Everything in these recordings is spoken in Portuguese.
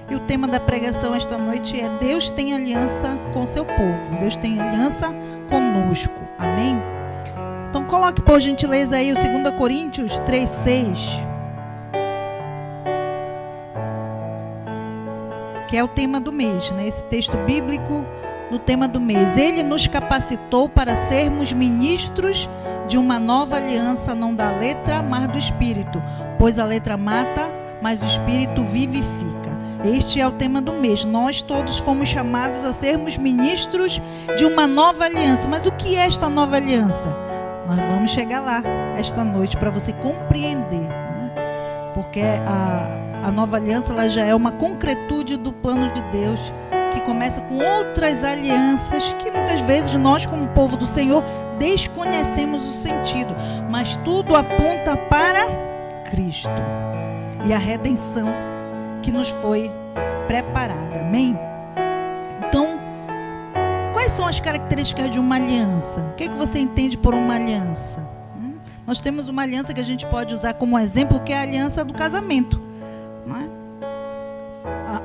E o tema da pregação esta noite é: Deus tem aliança com seu povo. Deus tem aliança conosco. Amém? Então coloque por gentileza aí o 2 Coríntios 3:6. Que é o tema do mês, né? Esse texto bíblico do tema do mês. Ele nos capacitou para sermos ministros de uma nova aliança, não da letra, mas do Espírito. Pois a letra mata, mas o Espírito vivifica. Este é o tema do mês. Nós todos fomos chamados a sermos ministros de uma nova aliança. Mas o que é esta nova aliança? Nós vamos chegar lá esta noite para você compreender, né? Porque a nova aliança ela já é uma concretude do plano de Deus, que começa com outras alianças que muitas vezes nós, como povo do Senhor, desconhecemos o sentido, mas tudo aponta para Cristo e a redenção que nos foi preparada. Amém? Então, quais são as características de uma aliança? O que é que você entende por uma aliança? Nós temos uma aliança que a gente pode usar como exemplo, que é a aliança do casamento.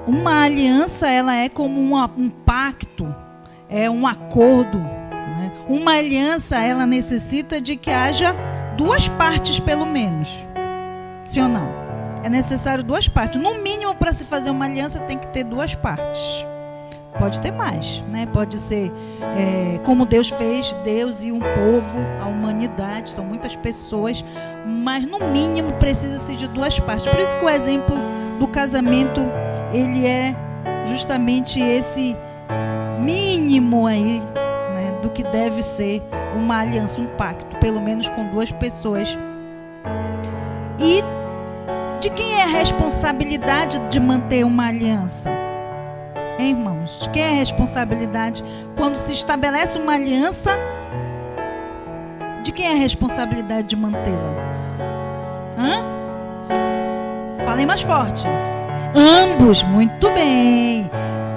Uma aliança, ela é como um pacto, é um acordo, né? Uma aliança, ela necessita de que haja duas partes, pelo menos. Sim ou não? É necessário duas partes. No mínimo, para se fazer uma aliança, tem que ter duas partes. Pode ter mais, né? Pode ser como Deus fez, Deus e um povo, a humanidade, são muitas pessoas, mas no mínimo precisa-se de duas partes. Por isso que o exemplo do casamento, ele é justamente esse mínimo aí, né, do que deve ser uma aliança, um pacto, pelo menos com duas pessoas. E de quem é a responsabilidade de manter uma aliança? Hein, irmãos? De quem é a responsabilidade quando se estabelece uma aliança? De quem é a responsabilidade de mantê-la? Falem mais forte. Ambos, muito bem.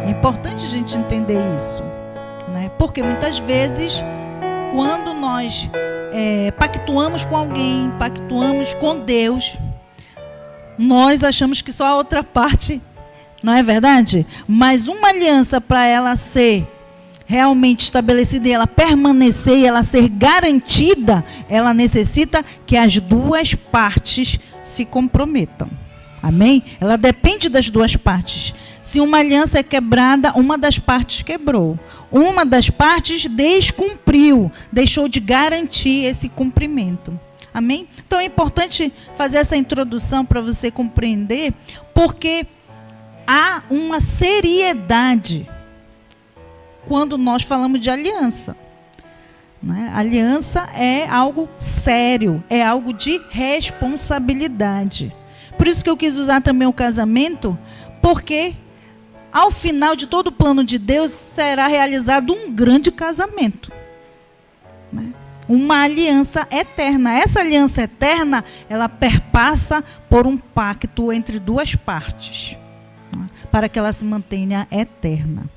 É importante a gente entender isso, né? Porque muitas vezes, quando nós pactuamos com alguém, pactuamos com Deus, nós achamos que só a outra parte, não é verdade? Mas uma aliança, para ela ser realmente estabelecida e ela permanecer e ela ser garantida, ela necessita que as duas partes se comprometam. Amém? Ela depende das duas partes. Se uma aliança é quebrada, uma das partes quebrou. Uma das partes descumpriu, deixou de garantir esse cumprimento. Amém? Então é importante fazer essa introdução para você compreender, porque há uma seriedade quando nós falamos de aliança, né? Aliança é algo sério, é algo de responsabilidade. Por isso que eu quis usar também o casamento, porque ao final de todo o plano de Deus será realizado um grande casamento, né? Uma aliança eterna. Essa aliança eterna, ela perpassa por um pacto entre duas partes, né? Para que ela se mantenha eterna.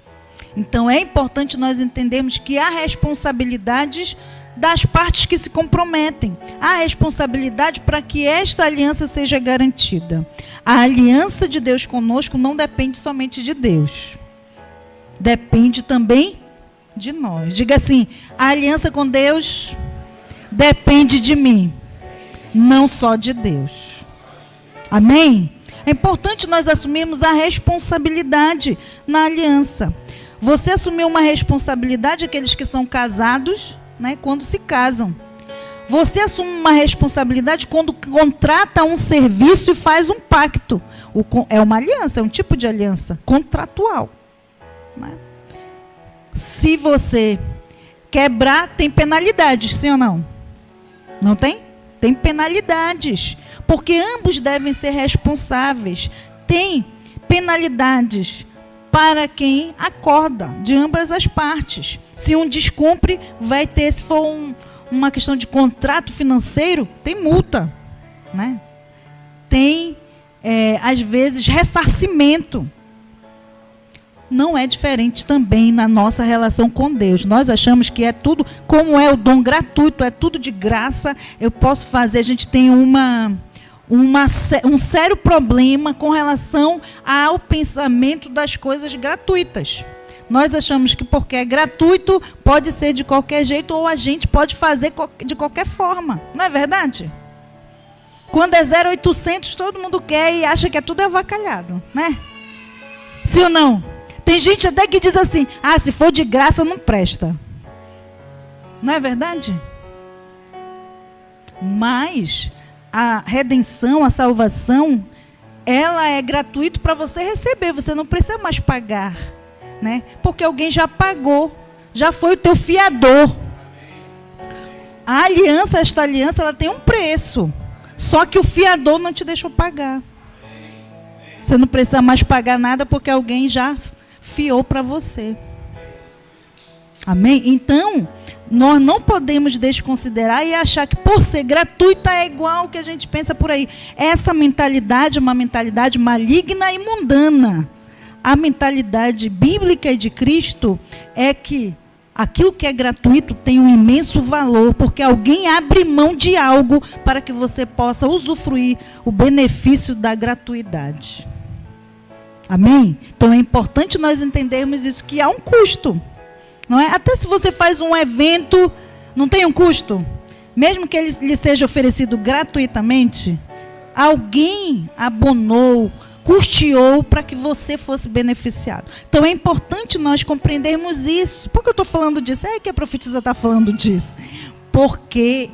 Então é importante nós entendermos que há responsabilidades das partes que se comprometem. Há responsabilidade para que esta aliança seja garantida. A aliança de Deus conosco não depende somente de Deus. Depende também de nós. Diga assim: a aliança com Deus depende de mim, não só de Deus. Amém? É importante nós assumirmos a responsabilidade na aliança. Você assumiu uma responsabilidade, aqueles que são casados, né, quando se casam. Você assume uma responsabilidade quando contrata um serviço e faz um pacto. É uma aliança, é um tipo de aliança contratual, né? Se você quebrar, tem penalidades, sim ou não? Não tem? Tem penalidades, porque ambos devem ser responsáveis. Tem penalidades para quem acorda, de ambas as partes. Se um descumpre, vai ter, se for uma questão de contrato financeiro, tem multa, né? Tem, às vezes, ressarcimento. não é diferente também na nossa relação com Deus. Nós achamos que é tudo, como é o dom gratuito, é tudo de graça, eu posso fazer. A gente tem um sério problema com relação ao pensamento das coisas gratuitas. Nós achamos que porque é gratuito, pode ser de qualquer jeito, ou a gente pode fazer de qualquer forma. Não é verdade? Quando é 0800, todo mundo quer e acha que é tudo avacalhado, né? Sim ou não? Tem gente até que diz assim, se for de graça não presta. Não é verdade? Mas a redenção, a salvação, ela é gratuita para você receber. Você não precisa mais pagar, né? Porque alguém já pagou, já foi o teu fiador. A aliança, esta aliança, ela tem um preço. Só que o fiador não te deixou pagar. Você não precisa mais pagar nada porque alguém já fiou para você. Amém? Então, nós não podemos desconsiderar e achar que por ser gratuita é igual ao que a gente pensa por aí. Essa mentalidade é uma mentalidade maligna e mundana. A mentalidade bíblica e de Cristo é que aquilo que é gratuito tem um imenso valor, porque alguém abre mão de algo para que você possa usufruir o benefício da gratuidade. Amém? Então é importante nós entendermos isso, que há um custo. Não é? Até se você faz um evento, não tem um custo? Mesmo que ele lhe seja oferecido gratuitamente, alguém abonou, custeou para que você fosse beneficiado. Então é importante nós compreendermos isso. Por que eu estou falando disso? É que a profetisa está falando disso. Porque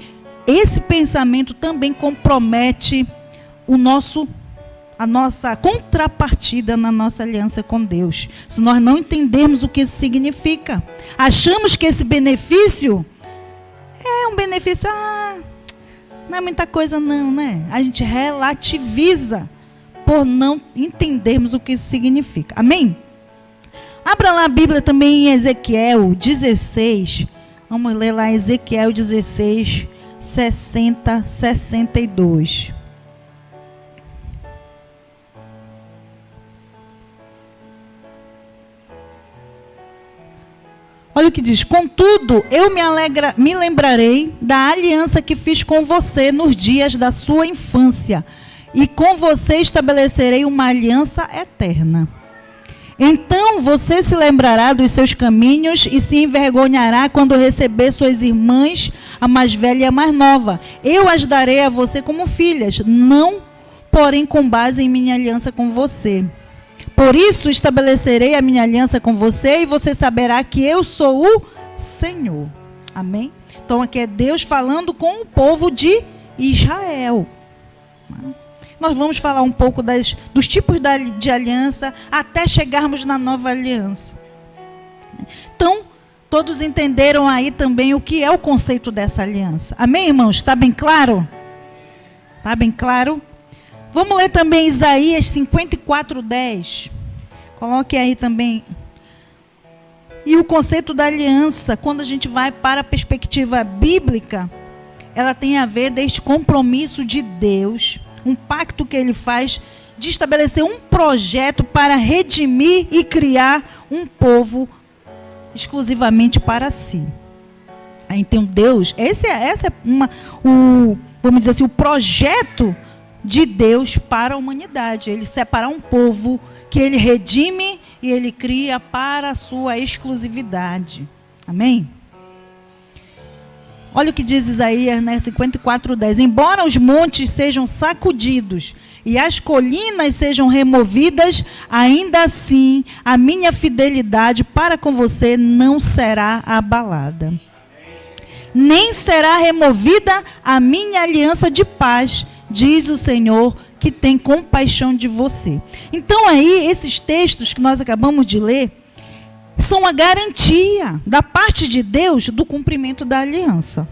esse pensamento também compromete a nossa contrapartida na nossa aliança com Deus. Se nós não entendermos o que isso significa, achamos que esse benefício é um benefício, não é muita coisa não, né? A gente relativiza por não entendermos o que isso significa. Amém? Abra lá a Bíblia também em Ezequiel 16. Vamos ler lá Ezequiel 16, 60, 62. Olha o que diz: contudo, eu me lembrarei da aliança que fiz com você nos dias da sua infância, e com você estabelecerei uma aliança eterna. Então você se lembrará dos seus caminhos e se envergonhará quando receber suas irmãs, a mais velha e a mais nova. Eu as darei a você como filhas, não, porém, com base em minha aliança com você. Por isso estabelecerei a minha aliança com você e você saberá que eu sou o Senhor. Amém? Então aqui é Deus falando com o povo de Israel. Nós vamos falar um pouco dos tipos de aliança até chegarmos na nova aliança. Então, todos entenderam aí também o que é o conceito dessa aliança. Amém, irmãos? Está bem claro? Está bem claro? Vamos ler também Isaías 54:10. Coloque aí também. E o conceito da aliança, quando a gente vai para a perspectiva bíblica, ela tem a ver deste compromisso de Deus, um pacto que ele faz de estabelecer um projeto para redimir e criar um povo exclusivamente para si. Então Deus, vamos dizer assim, o projeto de Deus para a humanidade. Ele separar um povo que ele redime e ele cria para a sua exclusividade. Amém? Olha o que diz Isaías, 54:10. Embora os montes sejam sacudidos e as colinas sejam removidas, ainda assim a minha fidelidade para com você não será abalada. Nem será removida a minha aliança de paz, diz o Senhor, que tem compaixão de você. Então aí, esses textos que nós acabamos de ler, são a garantia da parte de Deus do cumprimento da aliança.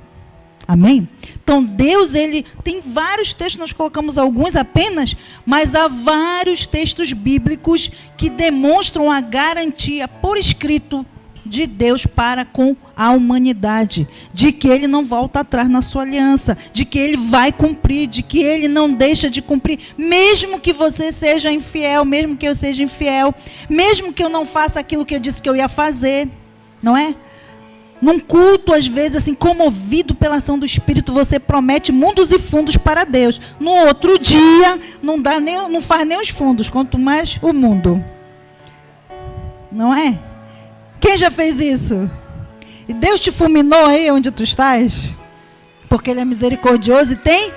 Amém? Então Deus, ele tem vários textos, nós colocamos alguns apenas, mas há vários textos bíblicos que demonstram a garantia por escrito de Deus para com a humanidade, de que ele não volta atrás na sua aliança, de que ele vai cumprir, de que ele não deixa de cumprir, mesmo que você seja infiel, mesmo que eu seja infiel, mesmo que eu não faça aquilo que eu disse que eu ia fazer, não é? Num culto, às vezes, assim, comovido pela ação do Espírito, você promete mundos e fundos para Deus. No outro dia, não faz nem os fundos, quanto mais o mundo. Não é? Quem já fez isso? E Deus te fulminou aí onde tu estás? Porque Ele é misericordioso e tem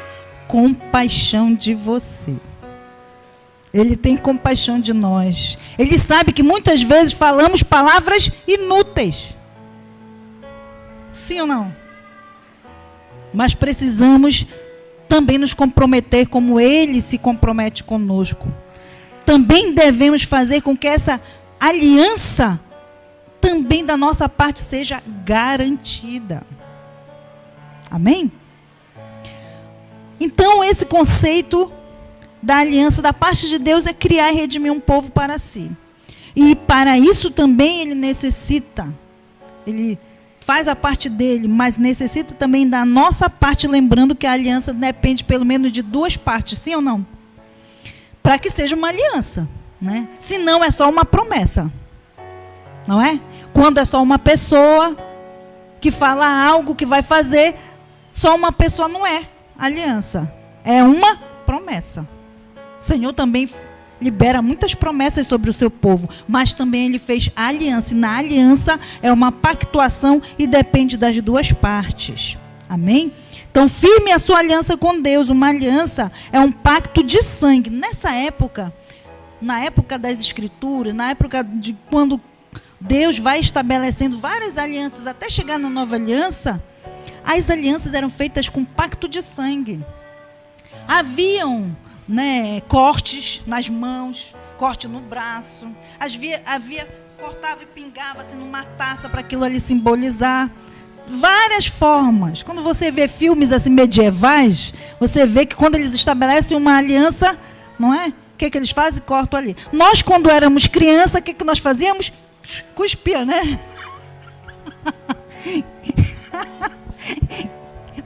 compaixão de você. Ele tem compaixão de nós. Ele sabe que muitas vezes falamos palavras inúteis. Sim ou não? Mas precisamos também nos comprometer como Ele se compromete conosco. Também devemos fazer com que essa aliança também da nossa parte seja garantida. Amém? Então esse conceito da aliança da parte de Deus é criar e redimir um povo para si. E para isso também Ele necessita, Ele faz a parte dele, mas necessita também da nossa parte, lembrando que a aliança depende pelo menos de duas partes, sim ou não? Para que seja uma aliança, né? Senão é só uma promessa, não é? Quando é só uma pessoa que fala algo que vai fazer, só uma pessoa não é aliança, é uma promessa. O Senhor também libera muitas promessas sobre o seu povo, mas também Ele fez aliança, e na aliança é uma pactuação e depende das duas partes. Amém? Então firme a sua aliança com Deus. Uma aliança é um pacto de sangue. Nessa época, na época das Escrituras, na época de quando Deus vai estabelecendo várias alianças até chegar na nova aliança, as alianças eram feitas com pacto de sangue. Haviam cortes nas mãos, corte no braço, havia cortava e pingava assim numa taça para aquilo ali simbolizar. Várias formas. Quando você vê filmes assim medievais, você vê que quando eles estabelecem uma aliança, não é? O que eles fazem? Cortam ali. Nós, quando éramos criança, o que nós fazíamos? Cuspia, né?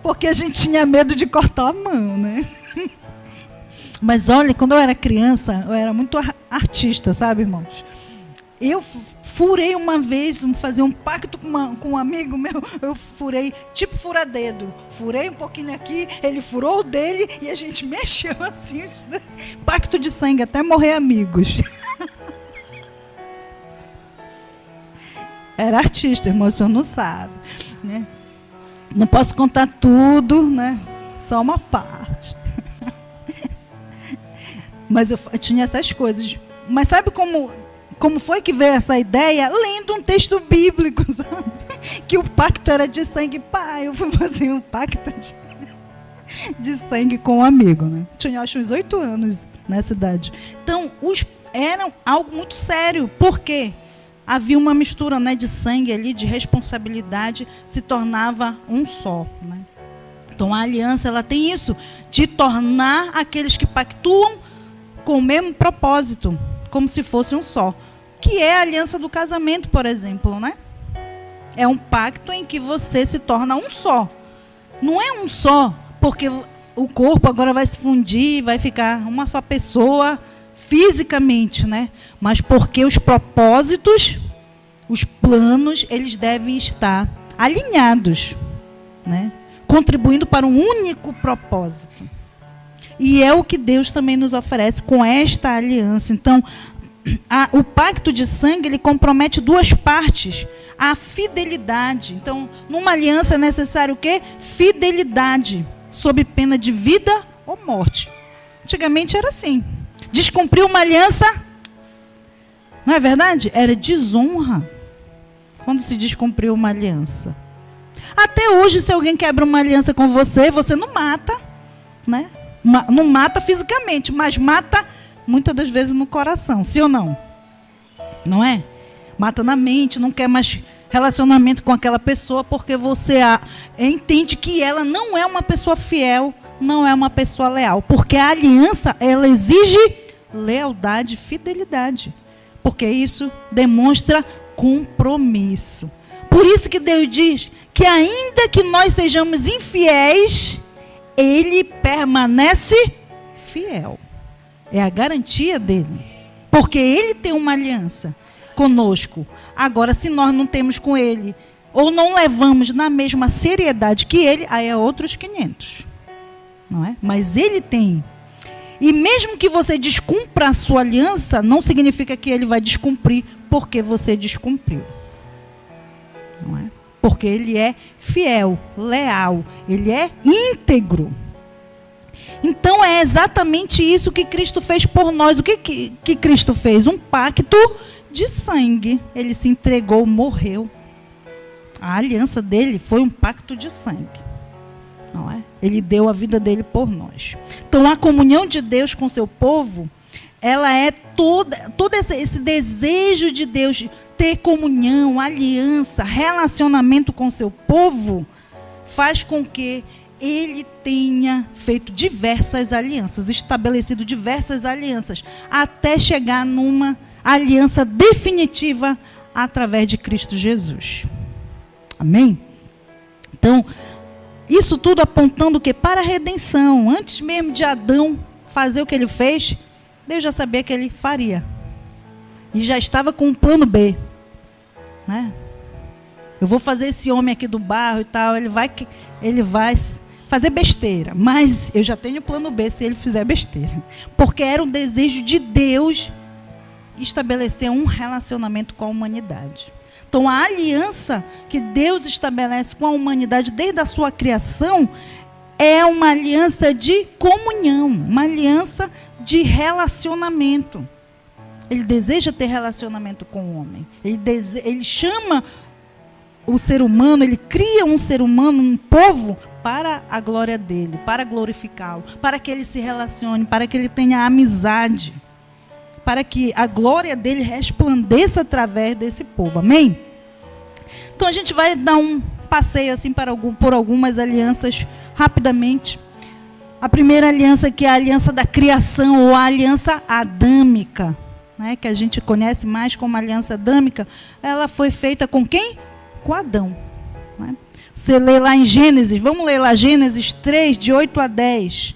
Porque a gente tinha medo de cortar a mão, né? Mas olha, quando eu era criança, eu era muito artista, sabe, irmãos? Eu furei uma vez, fazer um pacto com um amigo meu, eu furei, tipo fura-dedo. Furei um pouquinho aqui, ele furou o dele e a gente mexeu assim. Pacto de sangue, até morrer amigos. Era artista, irmão, o senhor não sabe, né? Não posso contar tudo, né? Só uma parte. Mas eu tinha essas coisas. Mas sabe como foi que veio essa ideia? Lendo um texto bíblico, sabe? Que o pacto era de sangue. Pai, eu fui fazer um pacto de sangue com um amigo, né? Tinha, acho, uns 8 anos nessa idade. Então, eram algo muito sério. Por quê? Havia uma mistura, né, de sangue ali, de responsabilidade, se tornava um só, né? Então, a aliança, ela tem isso, de tornar aqueles que pactuam com o mesmo propósito, como se fosse um só. Que é a aliança do casamento, por exemplo, né? É um pacto em que você se torna um só. Não é um só, porque o corpo agora vai se fundir, vai ficar uma só pessoa fisicamente, né? Mas porque os propósitos, os planos, eles devem estar alinhados, né? Contribuindo para um único propósito. E é o que Deus também nos oferece com esta aliança. Então, o pacto de sangue, ele compromete duas partes. A fidelidade. Então, numa aliança é necessário o quê? Fidelidade, sob pena de vida ou morte. Antigamente era assim. Descumprir uma aliança, não é verdade? Era desonra quando se descumpriu uma aliança. Até hoje, se alguém quebra uma aliança com você, você não mata, né? Não mata fisicamente, mas mata muitas das vezes no coração, sim ou não? Não é? Mata na mente, não quer mais relacionamento com aquela pessoa, porque você entende que ela não é uma pessoa fiel, não é uma pessoa leal. Porque a aliança, ela exige lealdade e fidelidade. Porque isso demonstra compromisso. Por isso que Deus diz que ainda que nós sejamos infiéis, Ele permanece fiel. É a garantia dele. Porque Ele tem uma aliança conosco. Agora, se nós não temos com Ele, ou não levamos na mesma seriedade que Ele, aí é outros 500. Não é? Mas Ele tem. E mesmo que você descumpra a sua aliança, não significa que Ele vai descumprir porque você descumpriu. Não é? Porque Ele é fiel, leal, Ele é íntegro. Então é exatamente isso que Cristo fez por nós. O que Cristo fez? Um pacto de sangue. Ele se entregou, morreu. A aliança dele foi um pacto de sangue. Não é? Ele deu a vida dele por nós. Então a comunhão de Deus com seu povo, ela é todo esse desejo de Deus ter comunhão, aliança, relacionamento com seu povo, faz com que Ele tenha feito diversas alianças, estabelecido diversas alianças, até chegar numa aliança definitiva através de Cristo Jesus. Amém? Então, isso tudo apontando o quê? Para a redenção. Antes mesmo de Adão fazer o que ele fez, Deus já sabia que ele faria. E já estava com um plano B. Né? Eu vou fazer esse homem aqui do barro e tal, ele vai fazer besteira, mas eu já tenho plano B se ele fizer besteira. Porque era um desejo de Deus estabelecer um relacionamento com a humanidade. Então, a aliança que Deus estabelece com a humanidade desde a sua criação é uma aliança de comunhão, uma aliança de relacionamento. Ele deseja ter relacionamento com o homem. Ele chama o ser humano, ele cria um ser humano, um povo, para a glória dele, para glorificá-lo, para que ele se relacione, para que ele tenha amizade, para que a glória dele resplandeça através desse povo. Amém? Então a gente vai dar um passeio assim por algumas alianças rapidamente. A primeira aliança, que é a aliança da criação, ou a aliança adâmica, né, que a gente conhece mais como aliança adâmica, ela foi feita com quem? Com Adão. Né? Você lê lá em Gênesis, vamos ler lá Gênesis 3, de 8 a 10.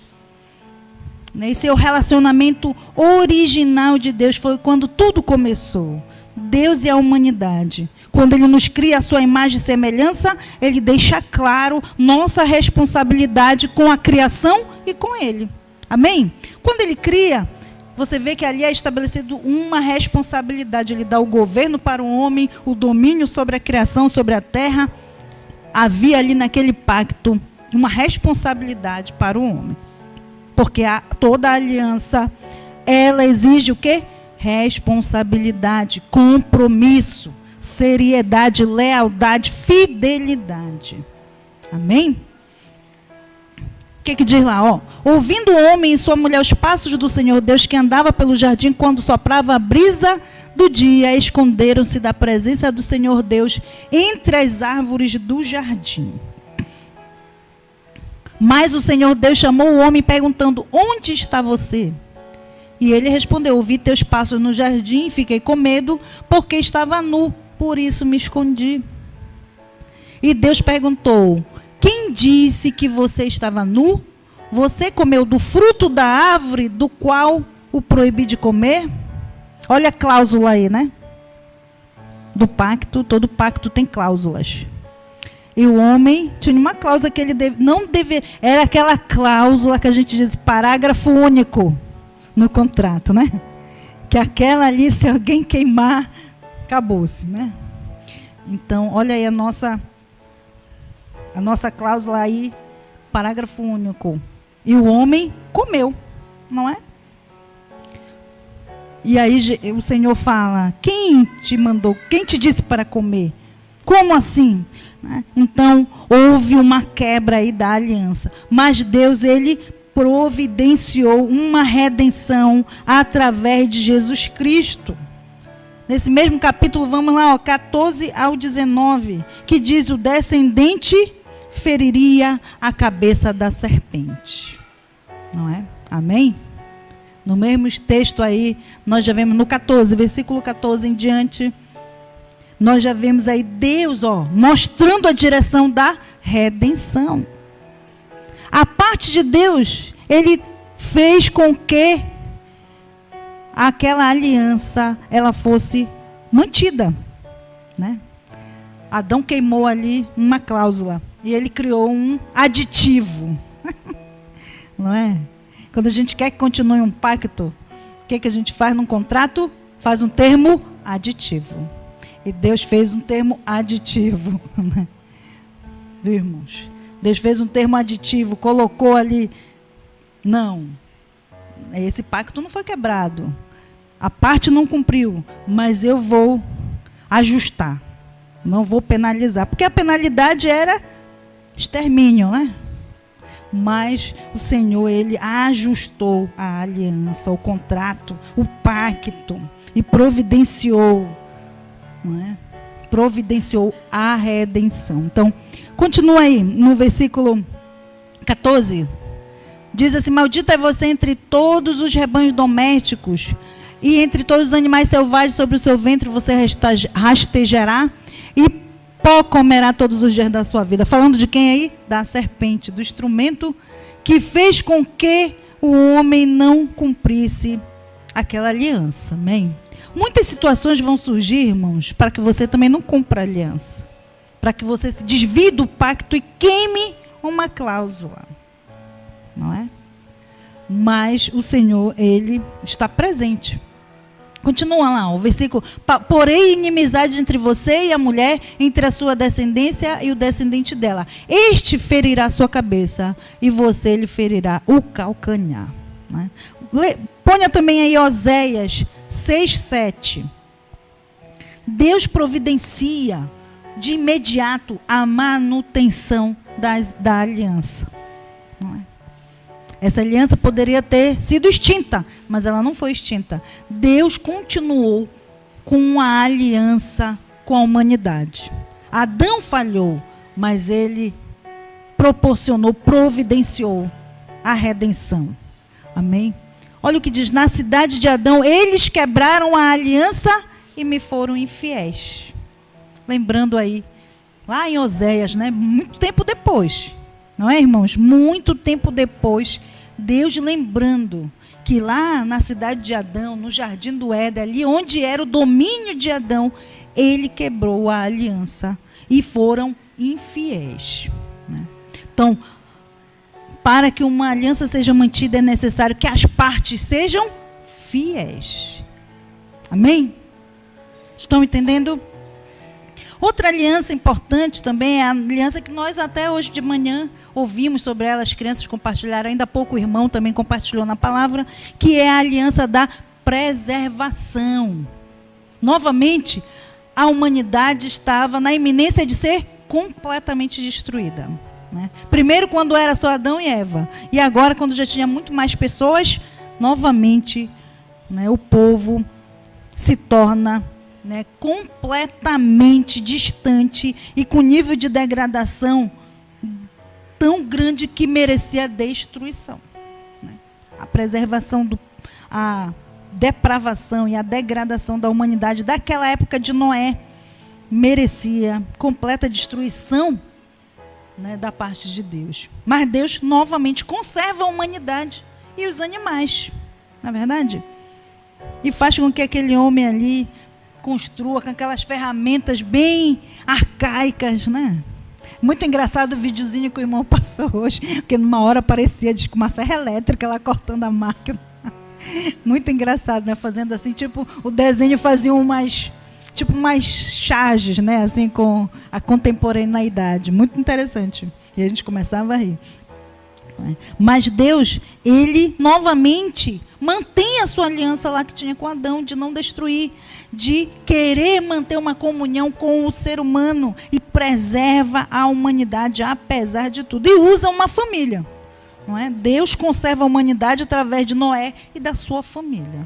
Esse é o relacionamento original de Deus, foi quando tudo começou. Deus e a humanidade. Quando Ele nos cria a sua imagem e semelhança, Ele deixa claro nossa responsabilidade com a criação e com Ele. Amém? Quando Ele cria, você vê que ali é estabelecido uma responsabilidade. Ele dá o governo para o homem, o domínio sobre a criação, sobre a terra. Havia ali naquele pacto uma responsabilidade para o homem. Porque toda aliança, ela exige o quê? Responsabilidade, compromisso, seriedade, lealdade, fidelidade. Amém? O que diz lá? Ó, ouvindo o homem e sua mulher os passos do Senhor Deus, que andava pelo jardim quando soprava a brisa do dia, esconderam-se da presença do Senhor Deus entre as árvores do jardim. Mas o Senhor Deus chamou o homem perguntando: onde está você? E ele respondeu: ouvi teus passos no jardim, fiquei com medo, porque estava nu, por isso me escondi. E Deus perguntou: quem disse que você estava nu? Você comeu do fruto da árvore do qual o proibi de comer? Olha a cláusula aí, né? Do pacto, todo pacto tem cláusulas. E o homem tinha uma cláusula que ele não deveria. Era aquela cláusula que a gente diz, parágrafo único no contrato, né? Que aquela ali, se alguém queimar, acabou-se, né? Então, olha aí a nossa cláusula aí, parágrafo único. E o homem comeu, não é? E aí o Senhor fala: quem te mandou? Quem te disse para comer? Como assim? Então, houve uma quebra aí da aliança. Mas Deus, Ele providenciou uma redenção através de Jesus Cristo. Nesse mesmo capítulo, vamos lá, 14 ao 19, que diz: o descendente feriria a cabeça da serpente. Não é? Amém? No mesmo texto aí, nós já vemos no 14, versículo 14 em diante. nós já vemos aí Deus, mostrando a direção da redenção. A parte de Deus, Ele fez com que aquela aliança ela fosse mantida, né? Adão queimou ali uma cláusula e ele criou um aditivo, não é? Quando a gente quer que continue um pacto, o que a gente faz num contrato? Faz um termo aditivo. E Deus fez um termo aditivo, né? Viu, irmãos? Deus fez um termo aditivo, colocou ali. Não, esse pacto não foi quebrado. A parte não cumpriu, mas eu vou ajustar. Não vou penalizar. Porque a penalidade era extermínio, né? Mas o Senhor, Ele ajustou a aliança, o contrato, o pacto. E providenciou, não é? Providenciou a redenção. Então, continua aí no versículo 14. Diz assim: maldita é você entre todos os rebanhos domésticos, e entre todos os animais selvagens sobre o seu ventre você rastejará, e pó comerá todos os dias da sua vida. Falando de quem aí? Da serpente, do instrumento que fez com que o homem não cumprisse aquela aliança. Amém? Muitas situações vão surgir, irmãos, para que você também não cumpra a aliança. Para que você se desvie do pacto e queime uma cláusula. Não é? Mas o Senhor, Ele está presente. Continua lá, o versículo: porém inimizade entre você e a mulher, entre a sua descendência e o descendente dela. Este ferirá a sua cabeça e você lhe ferirá o calcanhar. Né? Ponha também aí Oséias 6:7. Deus providencia de imediato a manutenção da aliança. Não é? Essa aliança poderia ter sido extinta, mas ela não foi extinta. Deus continuou com a aliança com a humanidade. Adão falhou, mas ele providenciou a redenção. Amém? Olha o que diz: na cidade de Adão, eles quebraram a aliança e me foram infiéis. Lembrando aí, lá em Oséias, né? Muito tempo depois. Não é, irmãos? Muito tempo depois, Deus lembrando que lá na cidade de Adão, no jardim do Éden, ali onde era o domínio de Adão, ele quebrou a aliança e foram infiéis. Né? Então, para que uma aliança seja mantida, é necessário que as partes sejam fiéis. Amém? Estão entendendo? Outra aliança importante também é a aliança que nós até hoje de manhã ouvimos sobre ela, as crianças compartilharam, ainda há pouco o irmão também compartilhou na palavra, que é a aliança da preservação. Novamente, a humanidade estava na iminência de ser completamente destruída. Né? Primeiro quando era só Adão e Eva, e agora quando já tinha muito mais pessoas, novamente, né, o povo se torna, né, completamente distante e com nível de degradação tão grande que merecia destruição. Né? A preservação, a depravação e a degradação da humanidade daquela época de Noé merecia completa destruição, né, da parte de Deus. Mas Deus novamente conserva a humanidade e os animais, não é verdade? E faz com que aquele homem ali construa com aquelas ferramentas bem arcaicas, né? Muito engraçado o videozinho que o irmão passou hoje, porque numa hora parecia com uma serra elétrica lá cortando a máquina. Muito engraçado, né? Fazendo assim, tipo, o desenho fazia umas charges, né? Assim, com a contemporaneidade. Muito interessante. E a gente começava a rir. Mas Deus, Ele novamente mantém a sua aliança lá que tinha com Adão, de não destruir, de querer manter uma comunhão com o ser humano e preserva a humanidade apesar de tudo. E usa uma família. Não é? Deus conserva a humanidade através de Noé e da sua família.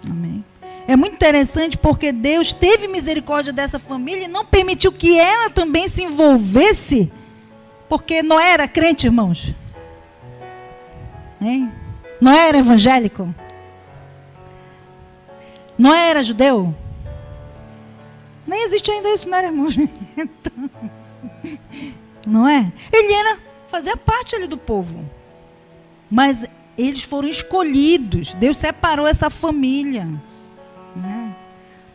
Amém? É muito interessante porque Deus teve misericórdia dessa família e não permitiu que ela também se envolvesse, porque Noé era crente, irmãos. Hein? Noé era evangélico? Noé era judeu? Nem existe ainda isso, né, irmão? Então, não é? Ele fazia parte ali do povo. Mas eles foram escolhidos. Deus separou essa família, né?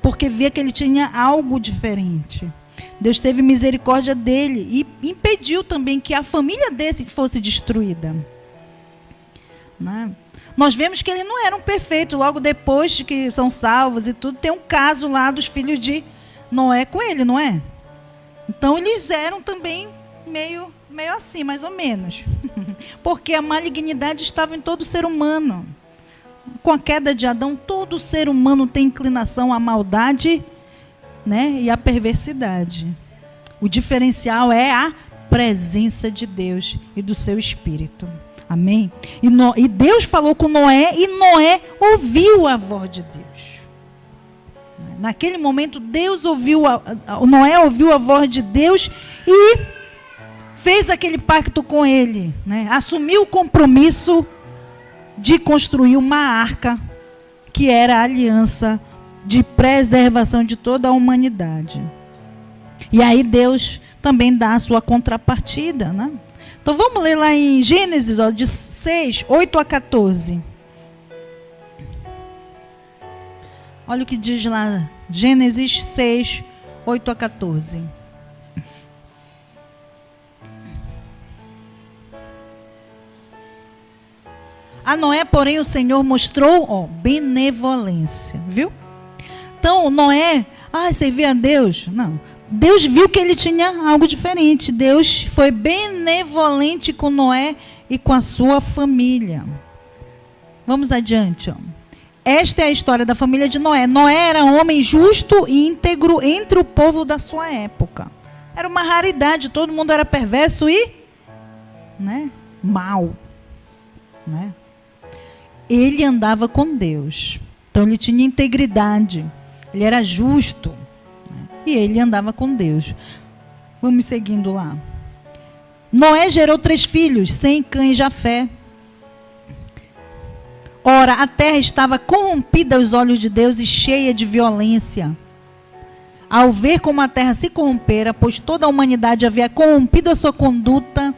Porque via que ele tinha algo diferente. Deus teve misericórdia dele e impediu também que a família dele fosse destruída, né? Nós vemos que eles não eram perfeitos. Logo depois de que são salvos e tudo, tem um caso lá dos filhos de Noé com ele, não é? Então eles eram também meio assim, mais ou menos. Porque a malignidade estava em todo ser humano. Com a queda de Adão, todo ser humano tem inclinação à maldade, né, e à perversidade. O diferencial é a presença de Deus e do seu Espírito. Amém? E Deus falou com Noé e Noé ouviu a voz de Deus. Naquele momento, Noé ouviu a voz de Deus e fez aquele pacto com ele, né? Assumiu o compromisso de construir uma arca que era a aliança de preservação de toda a humanidade. E aí Deus também dá a sua contrapartida, né? Então vamos ler lá em Gênesis, de 6, 8 a 14. Olha o que diz lá, Gênesis 6, 8 a 14. A Noé, porém, o Senhor mostrou benevolência, viu? Então, Noé, servia a Deus. Não, Deus viu que ele tinha algo diferente. Deus foi benevolente com Noé e com a sua família. Vamos adiante. Esta é a história da família de Noé. Noé era um homem justo e íntegro entre o povo da sua época. Era uma raridade, todo mundo era perverso e, né, mau, né? Ele andava com Deus. Então ele tinha integridade. Ele era justo, né? E ele andava com Deus. Vamos seguindo lá. Noé gerou 3 filhos, Sem, Cã e Jafé. Ora, a terra estava corrompida aos olhos de Deus e cheia de violência. Ao ver como a terra se corrompera, pois toda a humanidade havia corrompido a sua conduta,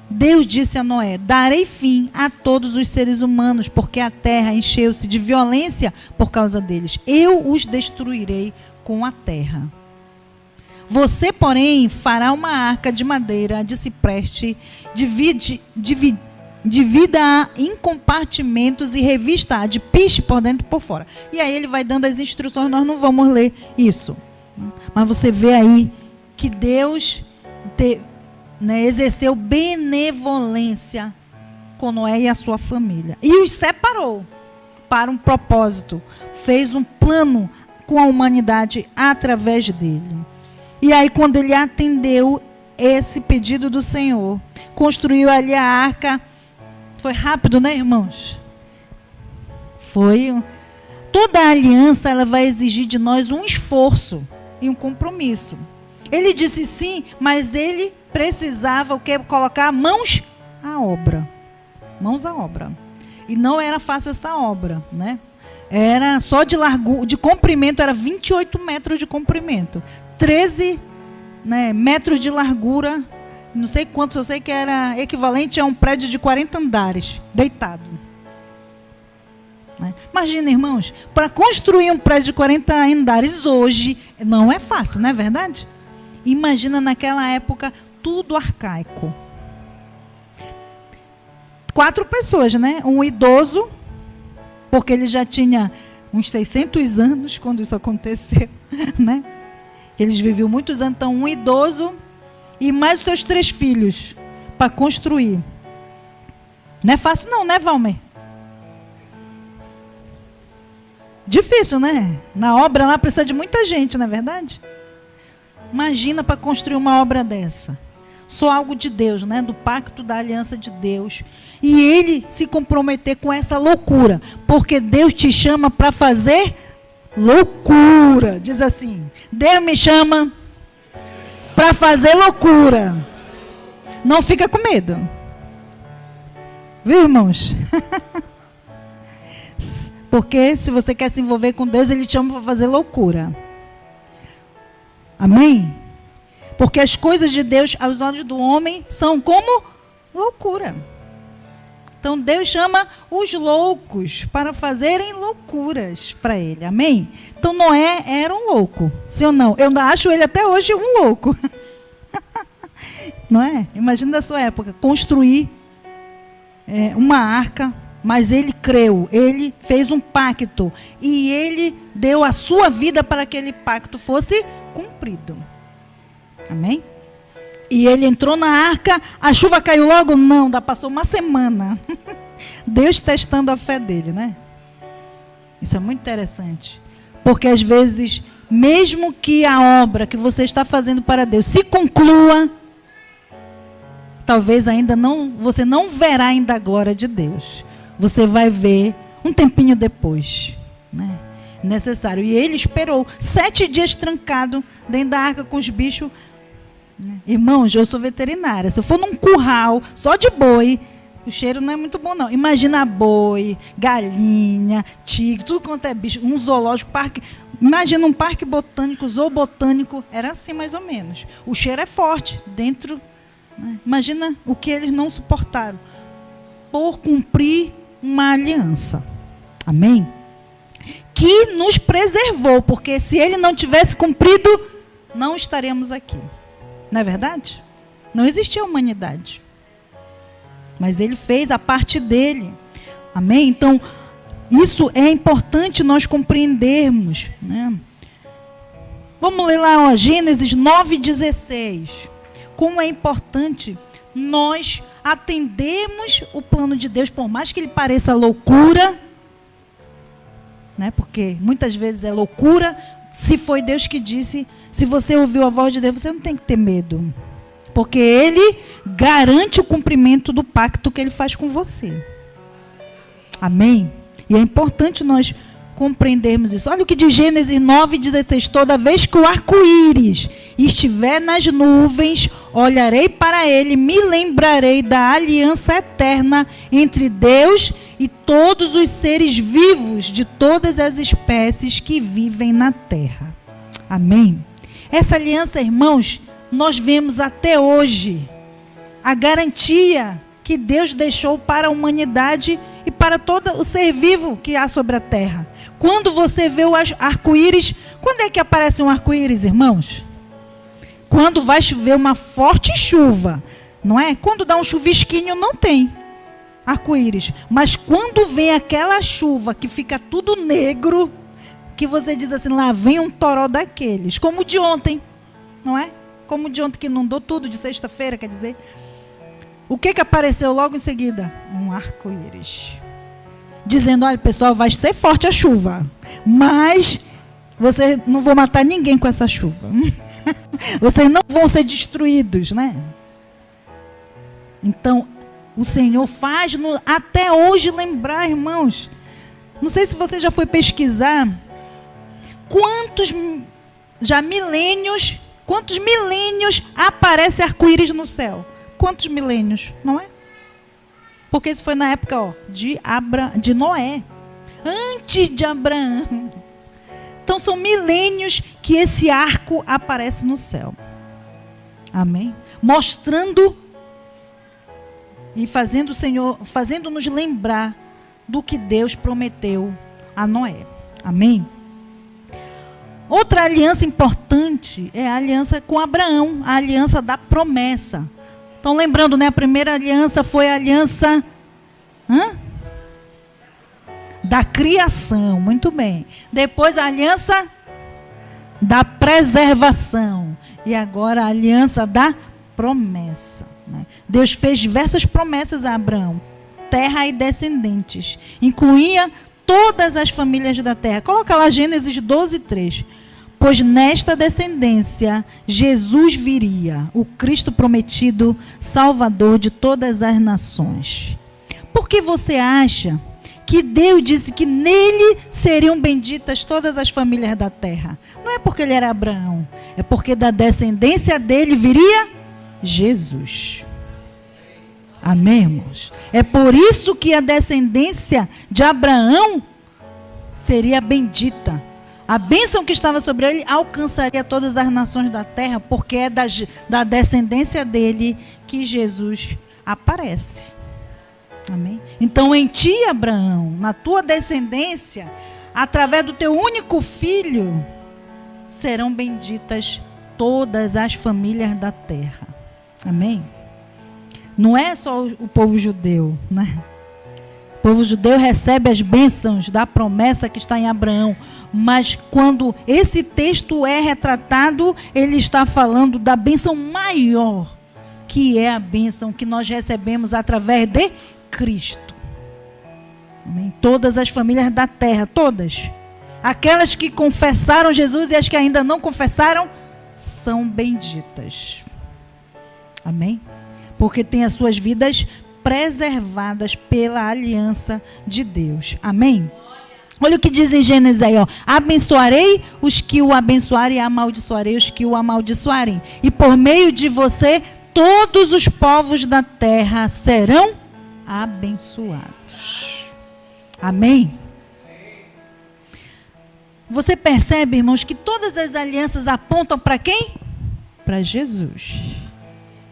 Deus disse a Noé: darei fim a todos os seres humanos, porque a terra encheu-se de violência por causa deles. Eu os destruirei com a terra. Você, porém, fará uma arca de madeira de cipreste, divida-a em compartimentos e revista-a de piche por dentro e por fora. E aí ele vai dando as instruções, nós não vamos ler isso. Mas você vê aí que Deus exerceu benevolência com Noé e a sua família. E os separou para um propósito. Fez um plano com a humanidade através dele. E aí, quando ele atendeu esse pedido do Senhor, construiu ali a arca. Foi rápido, né, irmãos? Toda a aliança, ela vai exigir de nós um esforço e um compromisso. Ele disse sim, mas ele precisava o quê? Colocar mãos à obra. Mãos à obra. E não era fácil essa obra, né? Era só de largura, de comprimento, era 28 metros de comprimento. 13, né, metros de largura. Não sei quantos, eu sei que era equivalente a um prédio de 40 andares, deitado. Imagina, irmãos, para construir um prédio de 40 andares hoje, não é fácil, não é verdade? Imagina naquela época, tudo arcaico. 4 pessoas, né? Um idoso, porque ele já tinha uns 600 anos quando isso aconteceu, né? Eles viviam muitos anos, então um idoso e mais os seus 3 filhos para construir. Não é fácil não, né, Valmer? Difícil, né? Na obra lá precisa de muita gente, não é verdade? Imagina para construir uma obra dessa. Só algo de Deus, né? Do pacto da aliança de Deus. E ele se comprometer com essa loucura. Porque Deus te chama para fazer loucura. Diz assim: Deus me chama para fazer loucura. Não fica com medo. Viu, irmãos? Porque se você quer se envolver com Deus, Ele te chama para fazer loucura. Amém? Porque as coisas de Deus, aos olhos do homem, são como loucura. Então Deus chama os loucos para fazerem loucuras para ele. Amém? Então Noé era um louco, sim ou não? Eu acho ele até hoje um louco. Não é? Imagina da sua época, construir uma arca, mas ele creu, ele fez um pacto e ele deu a sua vida para que aquele pacto fosse cumprido. Amém? E ele entrou na arca, a chuva caiu logo? Não, ainda passou uma semana. Deus testando a fé dele, né? Isso é muito interessante. Porque às vezes, mesmo que a obra que você está fazendo para Deus se conclua, talvez ainda não, você não verá ainda a glória de Deus. Você vai ver um tempinho depois, né? Necessário. E ele esperou 7 dias trancado dentro da arca com os bichos. Irmãos, eu sou veterinária. Se eu for num curral só de boi, o cheiro não é muito bom, não. Imagina boi, galinha, tigre, tudo quanto é bicho. Um zoológico, parque. Imagina um parque botânico, zoobotânico. Era assim mais ou menos. O cheiro é forte dentro. Né? Imagina o que eles não suportaram por cumprir uma aliança. Amém? Que nos preservou, porque se ele não tivesse cumprido, não estaríamos aqui. Não é verdade? Não existia humanidade. Mas ele fez a parte dele. Amém? Então, isso é importante nós compreendermos. Né? Vamos ler lá, Gênesis 9:16. Como é importante nós atendermos o plano de Deus, por mais que ele pareça loucura, né? Porque muitas vezes é loucura. Se foi Deus que disse, se você ouviu a voz de Deus, você não tem que ter medo. Porque ele garante o cumprimento do pacto que ele faz com você. Amém? E é importante nós compreendermos isso. Olha o que diz Gênesis 9:16. Toda vez que o arco-íris estiver nas nuvens, olharei para ele, me lembrarei da aliança eterna entre Deus e todos os seres vivos de todas as espécies que vivem na terra. Amém? Essa aliança, irmãos, nós vemos até hoje a garantia que Deus deixou para a humanidade e para todo o ser vivo que há sobre a terra. Quando você vê o arco-íris, quando é que aparece um arco-íris, irmãos? Quando vai chover uma forte chuva, não é? Quando dá um chuvisquinho, não tem arco-íris. Mas quando vem aquela chuva que fica tudo negro, que você diz assim, lá vem um toró daqueles, como o de ontem, não é? Como o de ontem que inundou tudo, de sexta-feira, quer dizer. O que apareceu logo em seguida? Um arco-íris. Dizendo, olha pessoal, vai ser forte a chuva, mas vocês não vão matar ninguém com essa chuva. Vocês não vão ser destruídos, né? Então, o Senhor faz-nos até hoje lembrar, irmãos. Não sei se você já foi pesquisar quantos milênios aparece arco-íris no céu. Quantos milênios, não é? Porque isso foi na época de Noé, antes de Abraão. Então são milênios que esse arco aparece no céu. Amém? Mostrando e fazendo-nos lembrar do que Deus prometeu a Noé. Amém? Outra aliança importante é a aliança com Abraão, a aliança da promessa. Então, lembrando, né, a primeira aliança foi a aliança da criação, muito bem. Depois a aliança da preservação. E agora a aliança da promessa. Né? Deus fez diversas promessas a Abraão, terra e descendentes. Incluía todas as famílias da terra. Coloca lá Gênesis 12:3. Pois nesta descendência Jesus viria, o Cristo prometido, Salvador de todas as nações. Por que você acha que Deus disse que nele seriam benditas todas as famílias da terra? Não é porque ele era Abraão, é porque da descendência dele viria Jesus. Amém, irmãos? É por isso que a descendência de Abraão seria bendita. A bênção que estava sobre ele alcançaria todas as nações da terra, porque é da descendência dele que Jesus aparece. Amém? Então, em ti, Abraão, na tua descendência, através do teu único filho, serão benditas todas as famílias da terra. Amém? Não é só o povo judeu, né? O povo judeu recebe as bênçãos da promessa que está em Abraão, mas quando esse texto é retratado, ele está falando da bênção maior, que é a bênção que nós recebemos através de Cristo. Amém? Todas as famílias da terra, todas. Aquelas que confessaram Jesus e as que ainda não confessaram, são benditas. Amém? Porque têm as suas vidas preservadas pela aliança de Deus. Amém? Olha o que diz em Gênesis aí, ó. Abençoarei os que o abençoarem e amaldiçoarei os que o amaldiçoarem. E por meio de você, todos os povos da terra serão abençoados. Amém? Você percebe, irmãos, que todas as alianças apontam para quem? Para Jesus.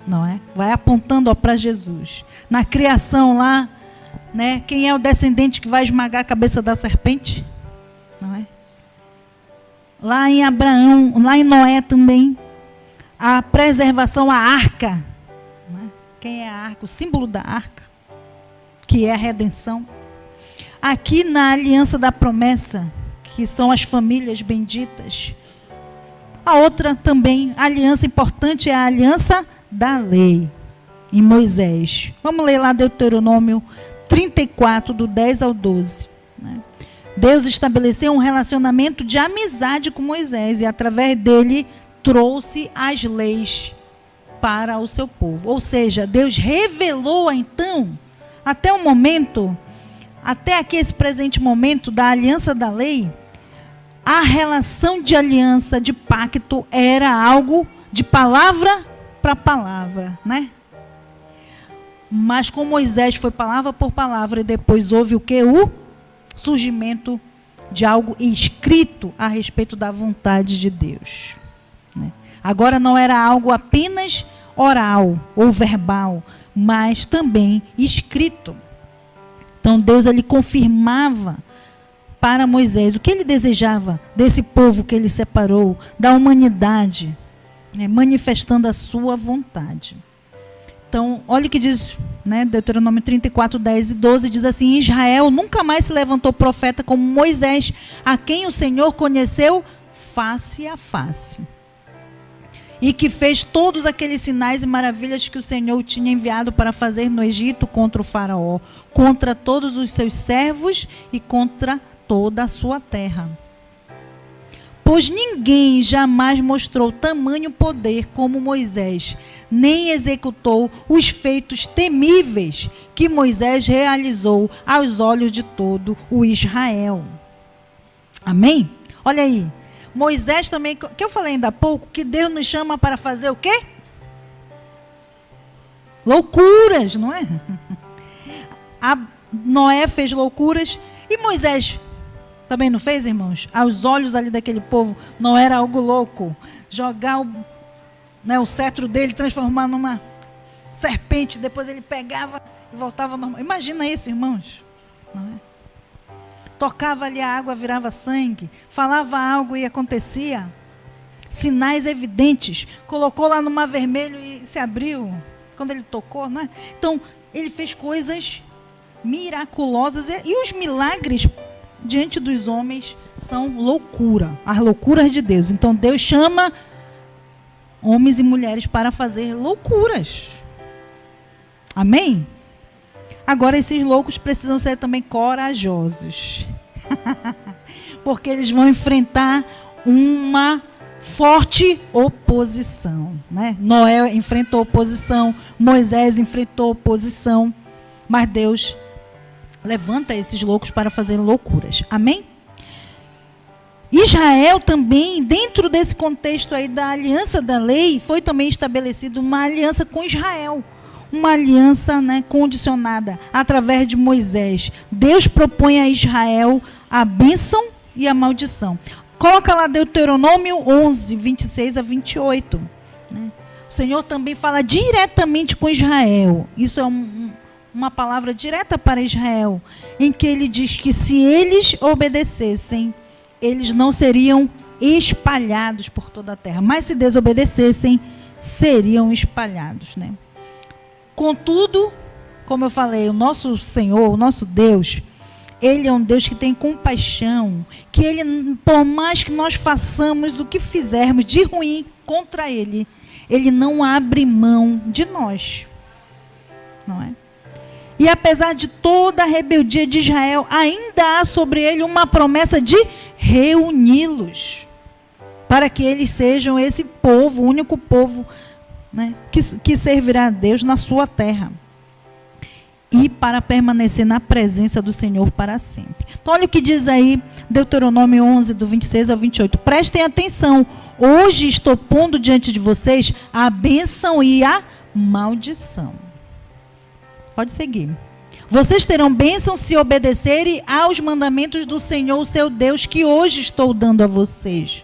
Não é? Vai apontando para Jesus. Na criação lá, né? Quem é o descendente que vai esmagar a cabeça da serpente? Não é? Lá em Abraão, lá em Noé também, a preservação, a arca. Não é? Quem é a arca? O símbolo da arca, que é a redenção. Aqui na aliança da promessa, que são as famílias benditas. A outra também, a aliança importante é a aliança da lei, em Moisés. Vamos ler lá Deuteronômio 34, do 10 ao 12. Né? Deus estabeleceu um relacionamento de amizade com Moisés e através dele trouxe as leis para o seu povo. Ou seja, Deus revelou então, até o momento, até aqui esse presente momento da aliança da lei, a relação de aliança, de pacto, era algo de palavra para palavra, né? Mas com Moisés foi palavra por palavra e depois houve o que? O surgimento de algo escrito a respeito da vontade de Deus. Né? Agora não era algo apenas oral ou verbal, mas também escrito. Então Deus ele confirmava para Moisés o que ele desejava desse povo que ele separou, da humanidade, né, manifestando a sua vontade. Então, olha o que diz, né, Deuteronômio 34, 10 e 12, diz assim: em Israel nunca mais se levantou profeta como Moisés, a quem o Senhor conheceu face a face. E que fez todos aqueles sinais e maravilhas que o Senhor tinha enviado para fazer no Egito contra o faraó, contra todos os seus servos e contra toda a sua terra. Pois ninguém jamais mostrou tamanho poder como Moisés, nem executou os feitos temíveis que Moisés realizou aos olhos de todo o Israel. Amém? Olha aí, Moisés também, que eu falei ainda há pouco, que Deus nos chama para fazer o quê? Loucuras, não é? Noé fez loucuras e Moisés também não fez, irmãos? Aos olhos ali daquele povo, não era algo louco jogar o cetro dele, transformar numa serpente, depois ele pegava e voltava normal. Imagina isso, irmãos. Não é? Tocava ali a água, virava sangue, falava algo e acontecia. Sinais evidentes. Colocou lá no mar vermelho e se abriu quando ele tocou, não é? Então, ele fez coisas miraculosas e os milagres diante dos homens são loucura, as loucuras de Deus. Então Deus chama homens e mulheres para fazer loucuras. Amém? Agora esses loucos precisam ser também corajosos. Porque eles vão enfrentar uma forte oposição, né? Noé enfrentou oposição, Moisés enfrentou oposição, mas Deus levanta esses loucos para fazer loucuras. Amém? Israel também, dentro desse contexto aí da aliança da lei, foi também estabelecida uma aliança com Israel. Uma aliança, né, condicionada através de Moisés. Deus propõe a Israel a bênção e a maldição. Coloca lá Deuteronômio 11, 26 a 28. Né? O Senhor também fala diretamente com Israel. Isso é uma palavra direta para Israel, em que ele diz que se eles obedecessem, eles não seriam espalhados por toda a terra. Mas se desobedecessem, seriam espalhados. Né? Contudo, como eu falei, o nosso Senhor, o nosso Deus, Ele é um Deus que tem compaixão, que Ele, por mais que nós façamos o que fizermos de ruim contra Ele, Ele não abre mão de nós. Não é? E apesar de toda a rebeldia de Israel, ainda há sobre ele uma promessa de reuni-los, para que eles sejam esse povo, o único povo, né, que servirá a Deus na sua terra. E para permanecer na presença do Senhor para sempre. Então olha o que diz aí Deuteronômio 11, do 26 ao 28. Prestem atenção, hoje estou pondo diante de vocês a bênção e a maldição. Pode seguir. Vocês terão bênção se obedecerem aos mandamentos do Senhor, o seu Deus, que hoje estou dando a vocês.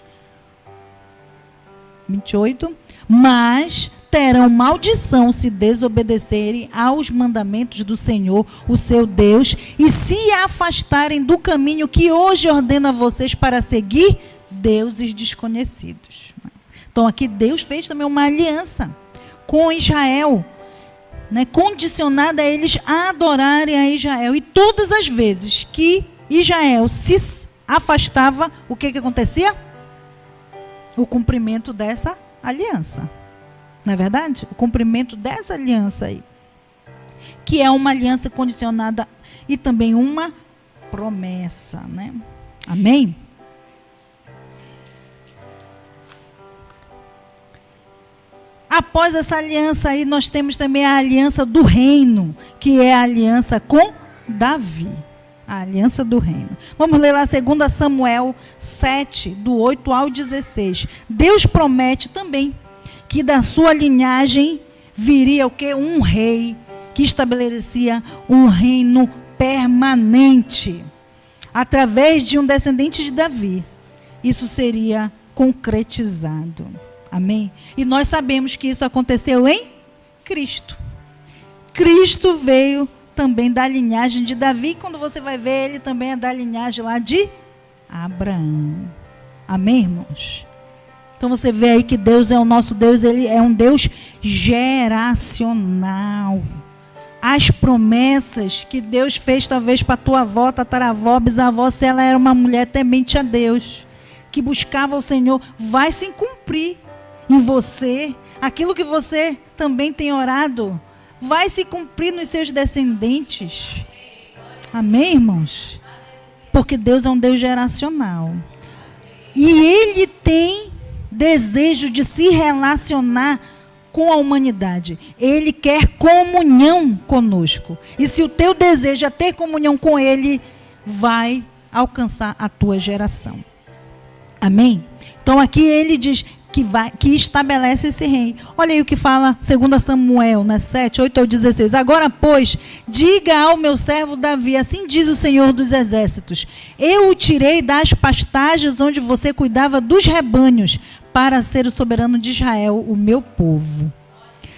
28. Mas terão maldição se desobedecerem aos mandamentos do Senhor, o seu Deus, e se afastarem do caminho que hoje ordeno a vocês para seguir deuses desconhecidos. Então aqui Deus fez também uma aliança com Israel, né, condicionada a eles adorarem a Israel. E todas as vezes que Israel se afastava, o que acontecia? O cumprimento dessa aliança. Não é verdade? O cumprimento dessa aliança aí. Que é uma aliança condicionada e também uma promessa. Né? Amém? Após essa aliança aí, nós temos também a aliança do reino, que é a aliança com Davi. A aliança do reino. Vamos ler lá 2 Samuel 7, do 8 ao 16. Deus promete também que da sua linhagem viria o quê? Um rei que estabelecia um reino permanente. Através de um descendente de Davi. Isso seria concretizado. Amém? E nós sabemos que isso aconteceu em Cristo. Cristo veio também da linhagem de Davi. Quando você vai ver, ele também é da linhagem lá de Abraão. Amém, irmãos? Então você vê aí que Deus é o nosso Deus, Ele é um Deus geracional. As promessas que Deus fez talvez para a tua avó, tataravó, bisavó, se ela era uma mulher temente a Deus, que buscava o Senhor, vai se cumprir em você. Aquilo que você também tem orado vai se cumprir nos seus descendentes. Amém, irmãos? Porque Deus é um Deus geracional. E Ele tem desejo de se relacionar com a humanidade. Ele quer comunhão conosco. E se o teu desejo é ter comunhão com Ele, vai alcançar a tua geração. Amém? Então aqui ele diz que estabelece esse rei. Olha aí o que fala 2 Samuel, né, 7, 8 ao 16. Agora, pois, diga ao meu servo Davi, assim diz o Senhor dos Exércitos, eu o tirei das pastagens onde você cuidava dos rebanhos, para ser o soberano de Israel, o meu povo.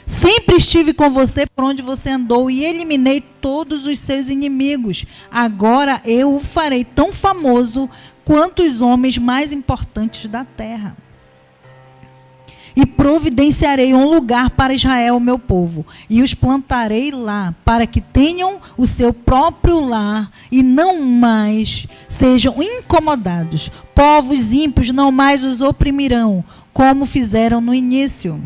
Sempre estive com você por onde você andou e eliminei todos os seus inimigos. Agora eu o farei tão famoso quanto os homens mais importantes da terra. E providenciarei um lugar para Israel, meu povo, e os plantarei lá, para que tenham o seu próprio lar e não mais sejam incomodados. Povos ímpios não mais os oprimirão, como fizeram no início.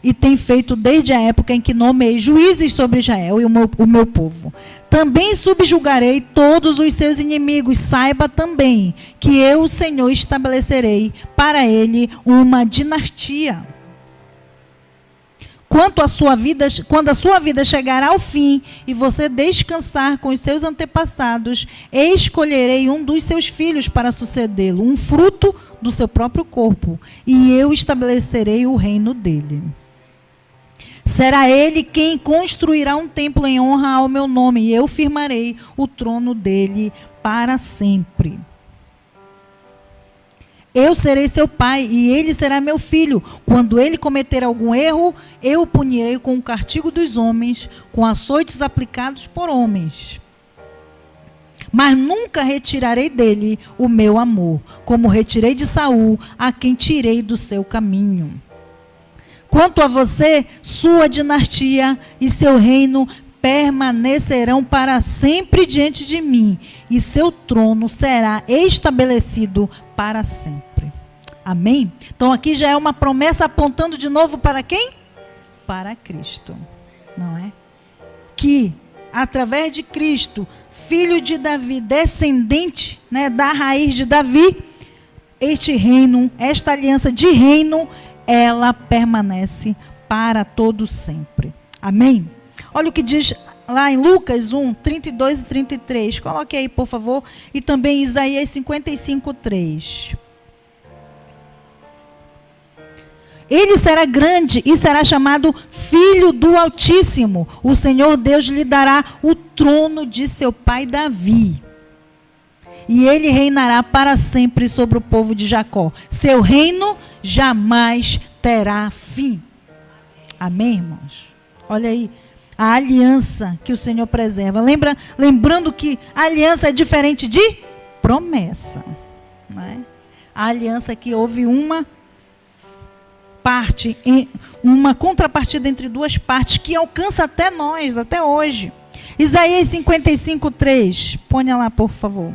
E tem feito desde a época em que nomeei juízes sobre Israel e o meu povo. Também subjugarei todos os seus inimigos. Saiba também que eu, o Senhor, estabelecerei para ele uma dinastia. Quando a sua vida chegar ao fim e você descansar com os seus antepassados, escolherei um dos seus filhos para sucedê-lo, um fruto do seu próprio corpo, e eu estabelecerei o reino dele. Será ele quem construirá um templo em honra ao meu nome, e eu firmarei o trono dele para sempre. Eu serei seu pai e ele será meu filho. Quando ele cometer algum erro, eu o punirei com o castigo dos homens, com açoites aplicados por homens. Mas nunca retirarei dele o meu amor, como retirei de Saul, a quem tirei do seu caminho. Quanto a você, sua dinastia e seu reino permanecerão para sempre diante de mim, e seu trono será estabelecido para sempre. Amém? Então aqui já é uma promessa apontando de novo para quem? Para Cristo, não é? Que através de Cristo, filho de Davi, descendente, né, da raiz de Davi, este reino, esta aliança de reino, ela permanece para todo sempre. Amém? Olha o que diz lá em Lucas 1, 32 e 33. Coloque aí, por favor. E também Isaías 55, 3. Ele será grande e será chamado Filho do Altíssimo. O Senhor Deus lhe dará o trono de seu pai Davi. E ele reinará para sempre sobre o povo de Jacó. Seu reino jamais terá fim. Amém, irmãos? Olha aí. A aliança que o Senhor preserva. Lembrando que a aliança é diferente de promessa. Não é? A aliança que houve uma parte, uma contrapartida entre duas partes, que alcança até nós, até hoje. Isaías 55, 3. Ponha lá, por favor.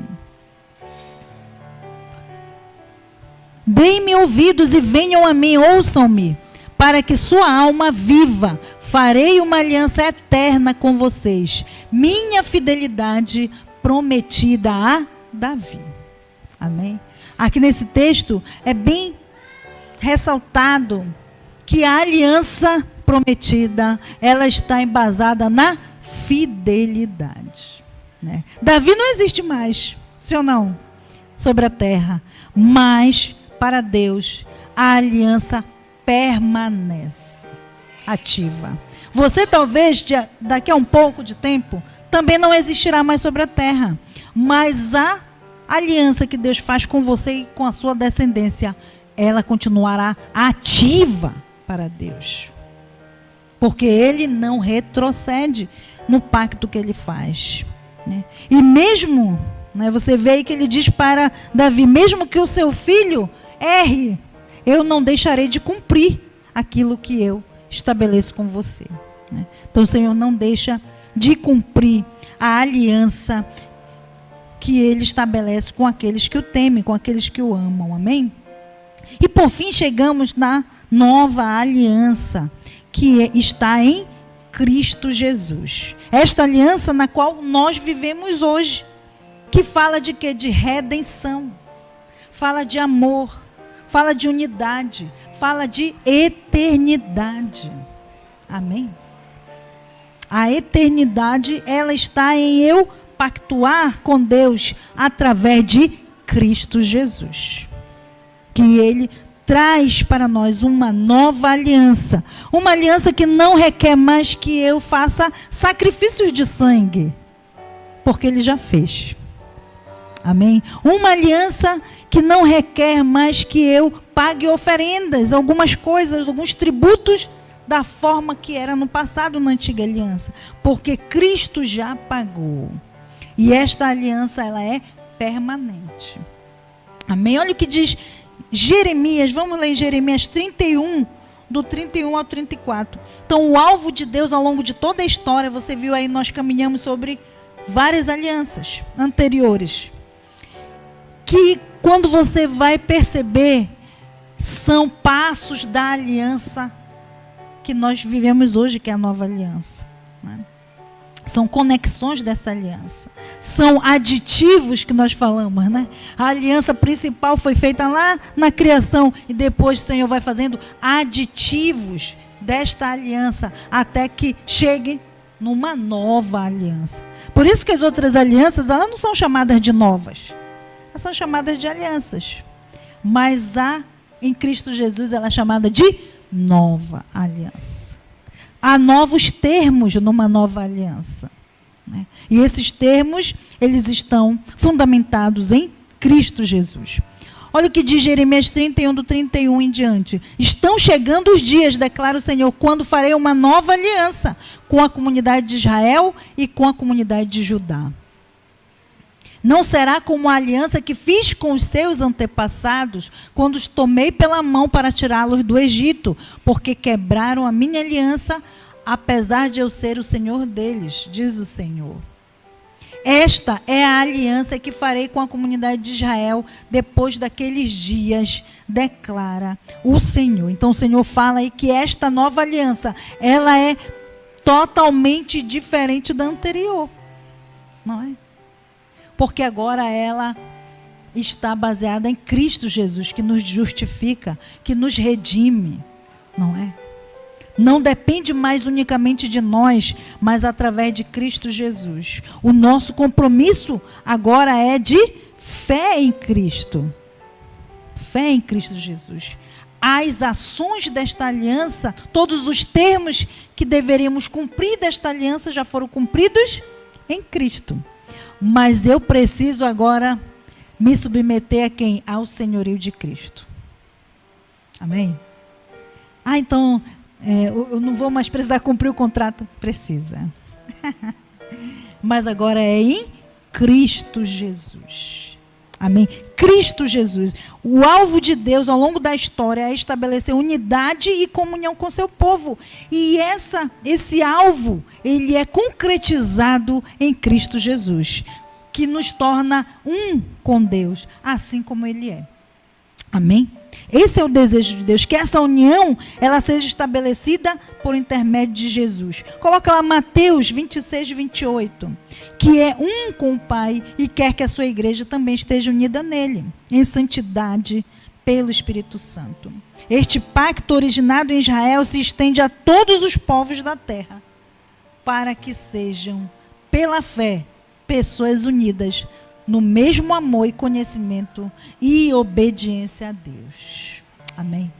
Deem-me ouvidos e venham a mim, ouçam-me, para que sua alma viva. Farei uma aliança eterna com vocês. Minha fidelidade prometida a Davi. Amém? Aqui nesse texto é bem ressaltado que a aliança prometida, ela está embasada na fidelidade. Né? Davi não existe mais, sim ou não? Sobre a terra. Mas, para Deus, a aliança permanece ativa. Você talvez, daqui a um pouco de tempo, também não existirá mais sobre a terra. Mas a aliança que Deus faz com você e com a sua descendência, ela continuará ativa para Deus. Porque Ele não retrocede no pacto que Ele faz. Né? E mesmo, né, você vê aí que Ele diz para Davi, mesmo que o seu filho erre, eu não deixarei de cumprir aquilo que eu estabeleço com você. Né? Então o Senhor não deixa de cumprir a aliança que Ele estabelece com aqueles que o temem, com aqueles que o amam. Amém? E por fim chegamos na nova aliança, que está em Cristo Jesus. Esta aliança na qual nós vivemos hoje, que fala de quê? De redenção, fala de amor, fala de unidade, fala de eternidade. Amém? A eternidade, ela está em eu pactuar com Deus através de Cristo Jesus. Que Ele traz para nós uma nova aliança. Uma aliança que não requer mais que eu faça sacrifícios de sangue. Porque Ele já fez. Amém? Uma aliança que não requer mais que eu pague oferendas, algumas coisas, alguns tributos da forma que era no passado, na antiga aliança. Porque Cristo já pagou. E esta aliança, ela é permanente. Amém? Olha o que diz Jeremias, vamos ler em Jeremias 31, do 31 ao 34. Então, o alvo de Deus ao longo de toda a história, você viu aí, nós caminhamos sobre várias alianças anteriores. Que, quando você vai perceber, são passos da aliança que nós vivemos hoje, que é a nova aliança. Né? São conexões dessa aliança. São aditivos que nós falamos, né? A aliança principal foi feita lá na criação e depois o Senhor vai fazendo aditivos desta aliança até que chegue numa nova aliança. Por isso que as outras alianças, elas não são chamadas de novas. Elas são chamadas de alianças. Mas em Cristo Jesus, ela é chamada de nova aliança. Há novos termos numa nova aliança. Né? E esses termos, eles estão fundamentados em Cristo Jesus. Olha o que diz Jeremias 31, do 31 em diante. Estão chegando os dias, declara o Senhor, quando farei uma nova aliança com a comunidade de Israel e com a comunidade de Judá. Não será como a aliança que fiz com os seus antepassados, quando os tomei pela mão para tirá-los do Egito, porque quebraram a minha aliança, apesar de eu ser o Senhor deles, diz o Senhor. Esta é a aliança que farei com a comunidade de Israel depois daqueles dias, declara o Senhor. Então o Senhor fala aí que esta nova aliança, ela é totalmente diferente da anterior, não é? Porque agora ela está baseada em Cristo Jesus, que nos justifica, que nos redime, não é? Não depende mais unicamente de nós, mas através de Cristo Jesus. O nosso compromisso agora é de fé em Cristo. Fé em Cristo Jesus. As ações desta aliança, todos os termos que deveríamos cumprir desta aliança já foram cumpridos em Cristo. Mas eu preciso agora me submeter a quem? Ao senhorio de Cristo. Amém? Então... eu não vou mais precisar cumprir o contrato. Precisa. Mas agora é em Cristo Jesus. Amém? Cristo Jesus. O alvo de Deus ao longo da história é estabelecer unidade e comunhão com seu povo. E esse alvo, ele é concretizado em Cristo Jesus, que nos torna um com Deus, assim como ele é. Amém? Esse é o desejo de Deus, que essa união ela seja estabelecida por intermédio de Jesus. Coloca lá Mateus 26, 28, que é um com o Pai e quer que a sua igreja também esteja unida nele, em santidade pelo Espírito Santo. Este pacto originado em Israel se estende a todos os povos da terra, para que sejam, pela fé, pessoas unidas no mesmo amor e conhecimento e obediência a Deus. Amém?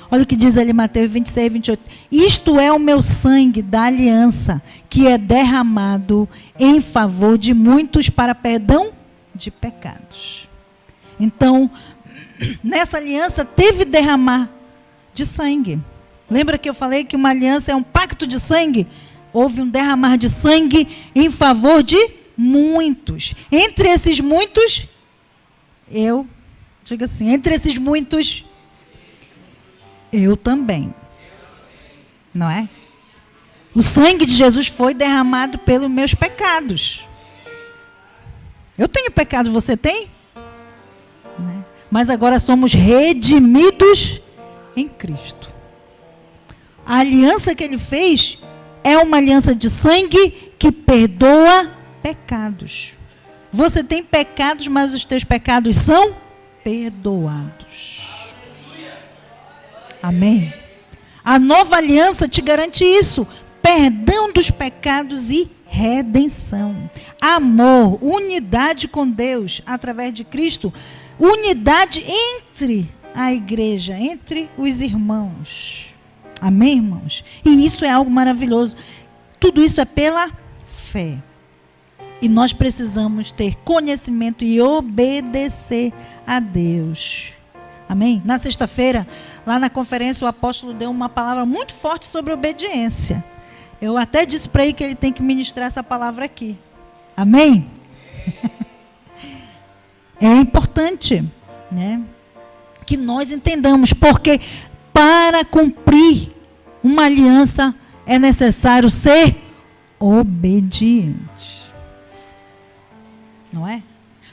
Olha o que diz ali Mateus 26, 28. Isto é o meu sangue da aliança, que é derramado em favor de muitos para perdão de pecados. Então, nessa aliança teve derramar de sangue. Lembra que eu falei que uma aliança é um pacto de sangue? Houve um derramar de sangue em favor de muitos. Entre esses muitos, diga assim, entre esses muitos, eu também. Não é? O sangue de Jesus foi derramado pelos meus pecados. Eu tenho pecado, você tem? Não é? Mas agora somos redimidos em Cristo. A aliança que ele fez é uma aliança de sangue que perdoa pecados. Você tem pecados, mas os teus pecados são perdoados. Amém? A nova aliança te garante isso: perdão dos pecados e redenção. Amor, unidade com Deus através de Cristo, unidade entre a igreja, entre os irmãos. Amém, irmãos? E isso é algo maravilhoso. Tudo isso é pela fé. E nós precisamos ter conhecimento e obedecer a Deus. Amém? Na sexta-feira, lá na conferência, o apóstolo deu uma palavra muito forte sobre obediência. Eu até disse para ele que ele tem que ministrar essa palavra aqui. Amém? É importante, né, que nós entendamos, porque para cumprir uma aliança é necessário ser obediente. Não é?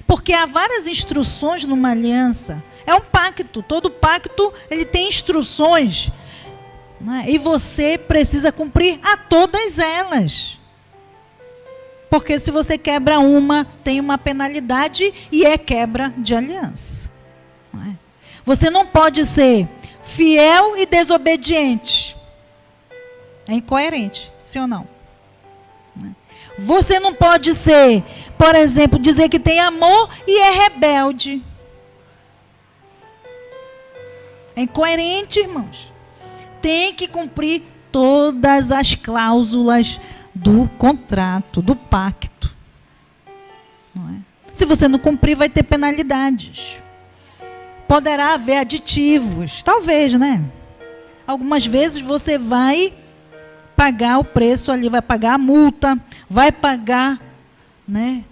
Porque há várias instruções numa aliança. É um pacto. Todo pacto ele tem instruções. Não é? E você precisa cumprir a todas elas. Porque se você quebra uma, tem uma penalidade e é quebra de aliança. Não é? Você não pode ser fiel e desobediente. É incoerente, sim ou não? Você não pode ser, por exemplo, dizer que tem amor e é rebelde. É incoerente, irmãos. Tem que cumprir todas as cláusulas do contrato, do pacto. Não é? Se você não cumprir, vai ter penalidades. poderá haver aditivos. Talvez, né? Algumas vezes você vai pagar o preço ali, vai pagar a multa, vai pagar, né,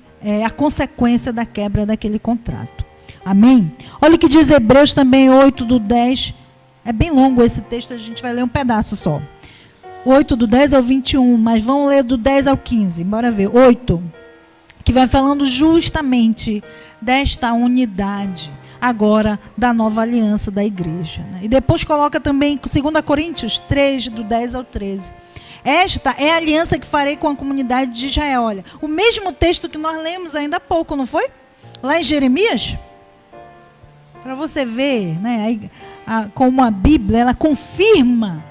a consequência da quebra daquele contrato. Amém? Olha o que diz Hebreus também 8 do 10. É bem longo esse texto, a gente vai ler um pedaço só. 8 do 10 ao 21, mas vamos ler do 10 ao 15. Bora ver. 8, que vai falando justamente desta unidade, agora da nova aliança da igreja. Né? E depois coloca também 2 Coríntios 3, do 10 ao 13. Esta é a aliança que farei com a comunidade de Israel. Olha, o mesmo texto que nós lemos ainda há pouco, não foi? Lá em Jeremias. Para você ver, né, como a Bíblia, ela confirma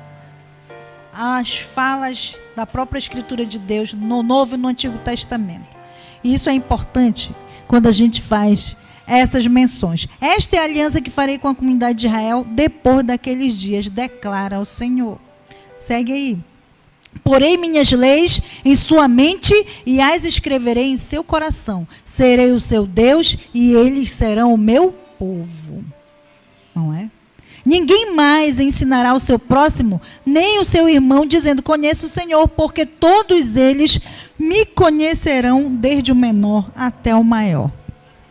as falas da própria Escritura de Deus no Novo e no Antigo Testamento. E isso é importante quando a gente faz essas menções. Esta é a aliança que farei com a comunidade de Israel depois daqueles dias, declara o Senhor. Segue aí. Porei minhas leis em sua mente e as escreverei em seu coração. Serei o seu Deus e eles serão o meu povo. Não é? Ninguém mais ensinará o seu próximo, nem o seu irmão, dizendo, conheço o Senhor, porque todos eles me conhecerão, desde o menor até o maior.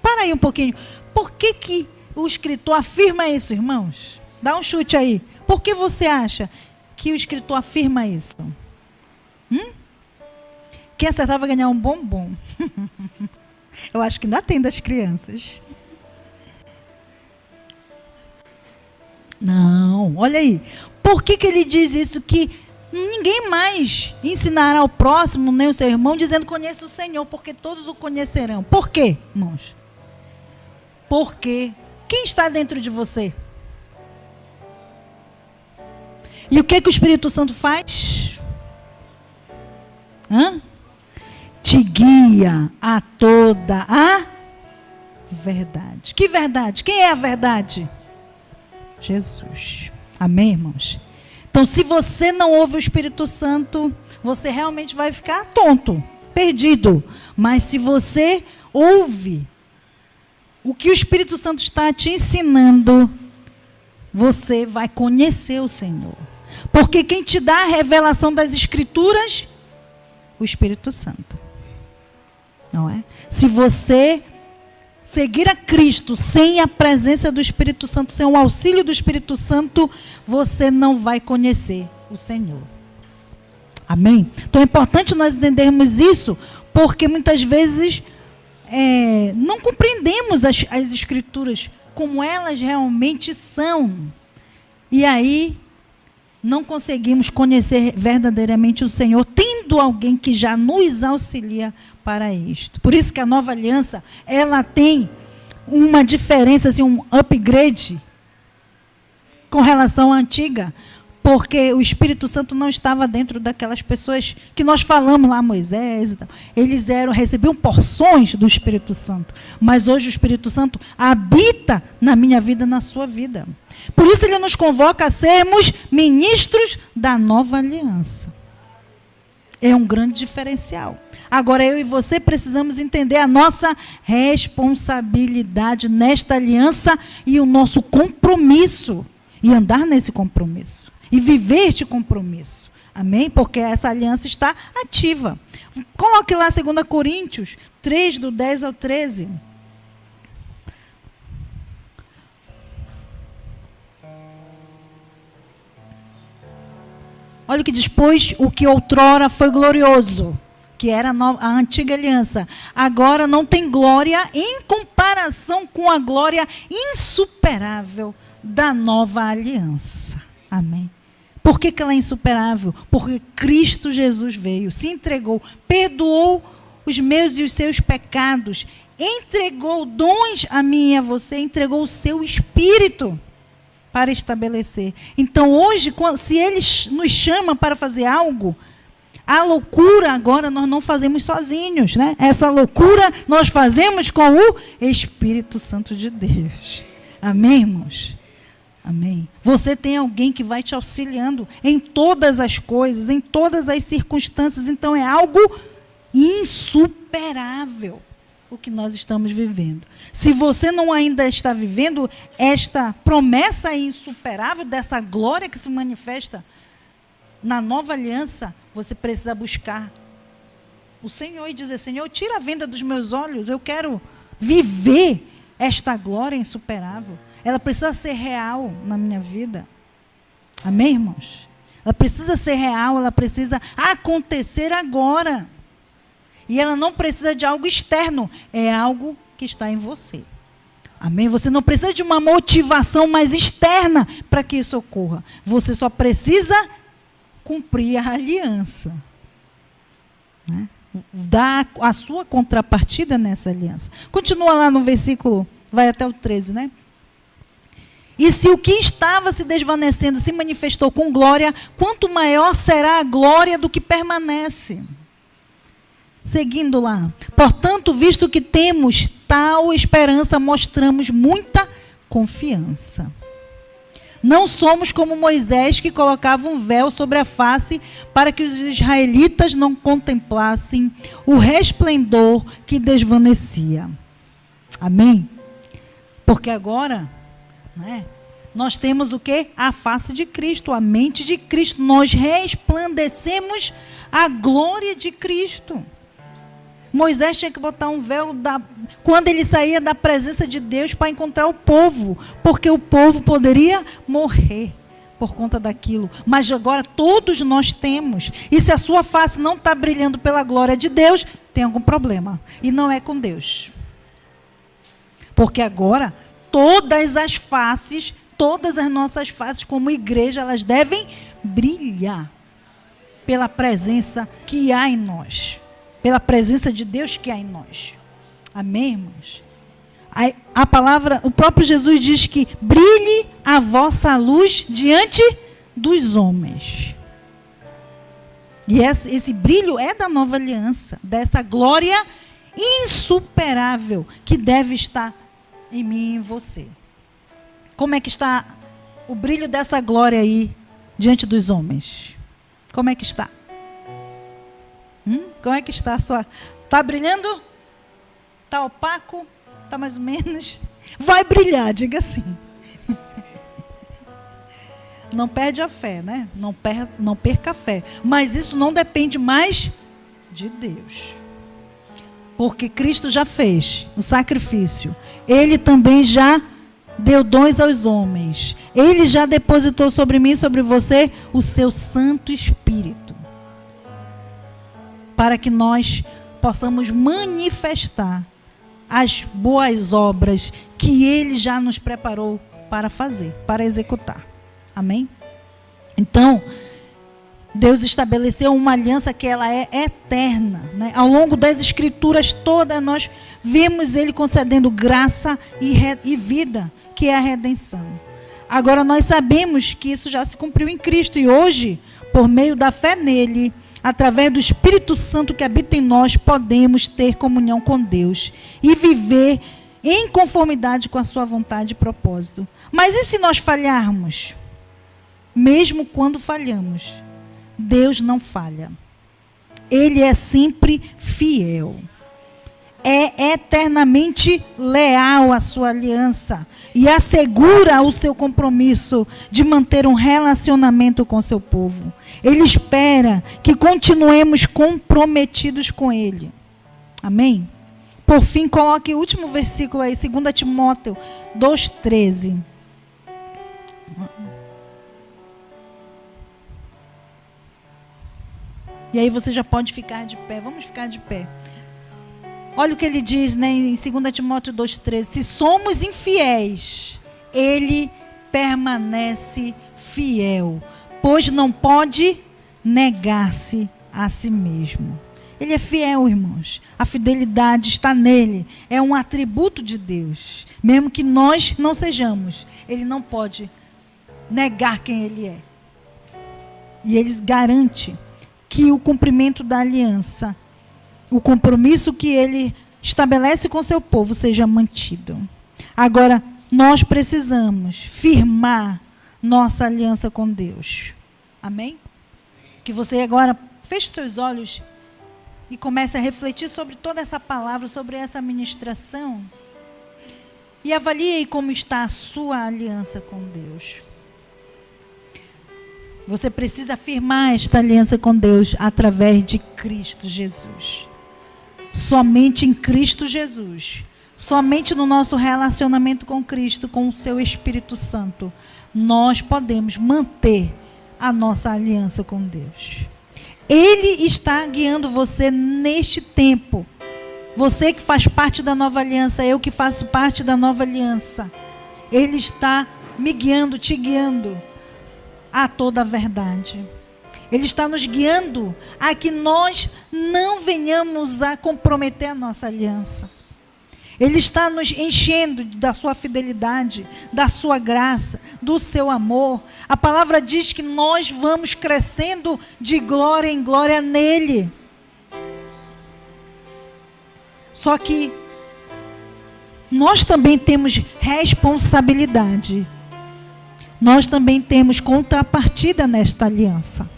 Para aí um pouquinho. Por que o escritor afirma isso, irmãos? Dá um chute aí. Por que você acha que o escritor afirma isso? Quem acertar vai ganhar um bombom. Eu acho que ainda tem das crianças. Não, olha aí. Por que ele diz isso? Que ninguém mais ensinará ao próximo, nem o seu irmão, dizendo, conheço o Senhor, porque todos o conhecerão. Por quê, irmãos? Porque quem está dentro de você? E o que o Espírito Santo faz? Te guia a toda a verdade. Que verdade? Quem é a verdade? Jesus. Amém, irmãos? Então, se você não ouve o Espírito Santo, você realmente vai ficar tonto, perdido. Mas se você ouve o que o Espírito Santo está te ensinando, você vai conhecer o Senhor. Porque quem te dá a revelação das Escrituras, o Espírito Santo. Não é? Se você seguir a Cristo sem a presença do Espírito Santo, sem o auxílio do Espírito Santo, você não vai conhecer o Senhor. Amém? Então é importante nós entendermos isso, porque muitas vezes não compreendemos as Escrituras como elas realmente são. E aí não conseguimos conhecer verdadeiramente o Senhor, tendo alguém que já nos auxilia para isto. Por isso que a nova aliança, ela tem uma diferença, assim, um upgrade com relação à antiga, porque o Espírito Santo não estava dentro daquelas pessoas que nós falamos lá, Moisés e tal. Eles recebiam porções do Espírito Santo, mas hoje o Espírito Santo habita na minha vida, na sua vida. Por isso ele nos convoca a sermos ministros da nova aliança. É um grande diferencial. Agora eu e você precisamos entender a nossa responsabilidade nesta aliança e o nosso compromisso. E andar nesse compromisso. E viver este compromisso. Amém? Porque essa aliança está ativa. Coloque lá 2 Coríntios 3, do 10 ao 13. Olha o que diz, pois o que outrora foi glorioso, que era a antiga aliança, agora não tem glória em comparação com a glória insuperável da nova aliança. Amém? Por que ela é insuperável? Porque Cristo Jesus veio, se entregou, perdoou os meus e os seus pecados, entregou dons a mim e a você, entregou o seu Espírito para estabelecer. Então hoje, se Ele nos chama para fazer algo, a loucura agora nós não fazemos sozinhos, né? Essa loucura nós fazemos com o Espírito Santo de Deus. Amém, irmãos? Amém. Você tem alguém que vai te auxiliando em todas as coisas, em todas as circunstâncias. Então é algo insuperável. o que nós estamos vivendo. Se você não ainda está vivendo esta promessa insuperável dessa glória que se manifesta na nova aliança, você precisa buscar o Senhor e dizer: Senhor, tira a venda dos meus olhos, eu quero viver esta glória insuperável. Ela precisa ser real na minha vida. Amém, irmãos? Ela precisa ser real, ela precisa acontecer agora. E ela não precisa de algo externo, é algo que está em você. Amém? Você não precisa de uma motivação mais externa para que isso ocorra. Você só precisa cumprir a aliança. Né? Dar a sua contrapartida nessa aliança. Continua lá no versículo, vai até o 13, né? E se o que estava se desvanecendo se manifestou com glória, quanto maior será a glória do que permanece. Seguindo lá. Portanto, visto que temos tal esperança, mostramos muita confiança. Não somos como Moisés, que colocava um véu sobre a face para que os israelitas não contemplassem o resplendor que desvanecia. Amém? Porque agora, né, nós temos o quê? A face de Cristo, a mente de Cristo. Nós resplandecemos a glória de Cristo. Moisés tinha que botar um véu quando ele saía da presença de Deus para encontrar o povo, porque o povo poderia morrer por conta daquilo. Mas agora todos nós temos. E se a sua face não está brilhando pela glória de Deus, tem algum problema. E não é com Deus. Porque agora todas as faces, todas as nossas faces como igreja, elas devem brilhar pela presença que há em nós. Pela presença de Deus que há em nós. Amém, irmãos? A palavra, o próprio Jesus diz que brilhe a vossa luz diante dos homens. E esse brilho é da nova aliança, dessa glória insuperável que deve estar em mim e em você. Como é que está o brilho dessa glória aí diante dos homens? Como é que está? Como é que está a sua... Está brilhando? Está opaco? Está mais ou menos? Vai brilhar, diga assim. Não perde a fé, né? Não perca a fé. Mas isso não depende mais de Deus. Porque Cristo já fez o sacrifício. Ele também já deu dons aos homens. Ele já depositou sobre mim e sobre você o seu Santo Espírito. Para que nós possamos manifestar as boas obras que Ele já nos preparou para fazer, para executar. Amém? Então, Deus estabeleceu uma aliança que ela é eterna. Né? Ao longo das Escrituras todas, nós vemos Ele concedendo graça e vida, que é a redenção. Agora, nós sabemos que isso já se cumpriu em Cristo. E hoje, por meio da fé nele, através do Espírito Santo que habita em nós, podemos ter comunhão com Deus e viver em conformidade com a sua vontade e propósito. Mas e se nós falharmos? Mesmo quando falhamos, Deus não falha. Ele é sempre fiel. É eternamente leal à sua aliança e assegura o seu compromisso de manter um relacionamento com seu povo. Ele espera que continuemos comprometidos com Ele. Amém? Por fim, coloque o último versículo aí, 2 Timóteo 2,13. E aí você já pode ficar de pé. Vamos ficar de pé. Olha o que ele diz, né, em 2 Timóteo 2,13. Se somos infiéis, ele permanece fiel, pois não pode negar-se a si mesmo. Ele é fiel, irmãos. A fidelidade está nele. É um atributo de Deus. Mesmo que nós não sejamos, ele não pode negar quem ele é. E ele garante que o cumprimento da aliança, o compromisso que ele estabelece com seu povo seja mantido. Agora, nós precisamos firmar nossa aliança com Deus. Amém? Que você agora feche seus olhos e comece a refletir sobre toda essa palavra, sobre essa ministração. E avalie como está a sua aliança com Deus. Você precisa afirmar esta aliança com Deus através de Cristo Jesus. Somente em Cristo Jesus, somente no nosso relacionamento com Cristo, com o seu Espírito Santo, nós podemos manter a nossa aliança com Deus. Ele está guiando você neste tempo. Você que faz parte da nova aliança, eu que faço parte da nova aliança. Ele está me guiando, te guiando a toda a verdade. Ele está nos guiando a que nós não venhamos a comprometer a nossa aliança. Ele está nos enchendo da sua fidelidade, da sua graça, do seu amor. A palavra diz que nós vamos crescendo de glória em glória nele. Só que nós também temos responsabilidade. Nós também temos contrapartida nesta aliança.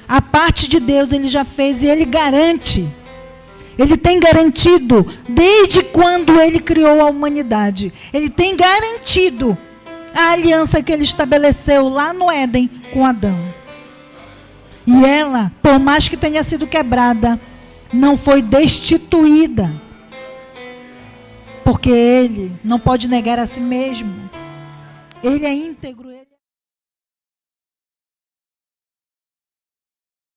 A parte de Deus ele já fez e ele garante. Ele tem garantido desde quando ele criou a humanidade. Ele tem garantido a aliança que ele estabeleceu lá no Éden com Adão. E ela, por mais que tenha sido quebrada, não foi destituída. Porque ele não pode negar a si mesmo. Ele é íntegro.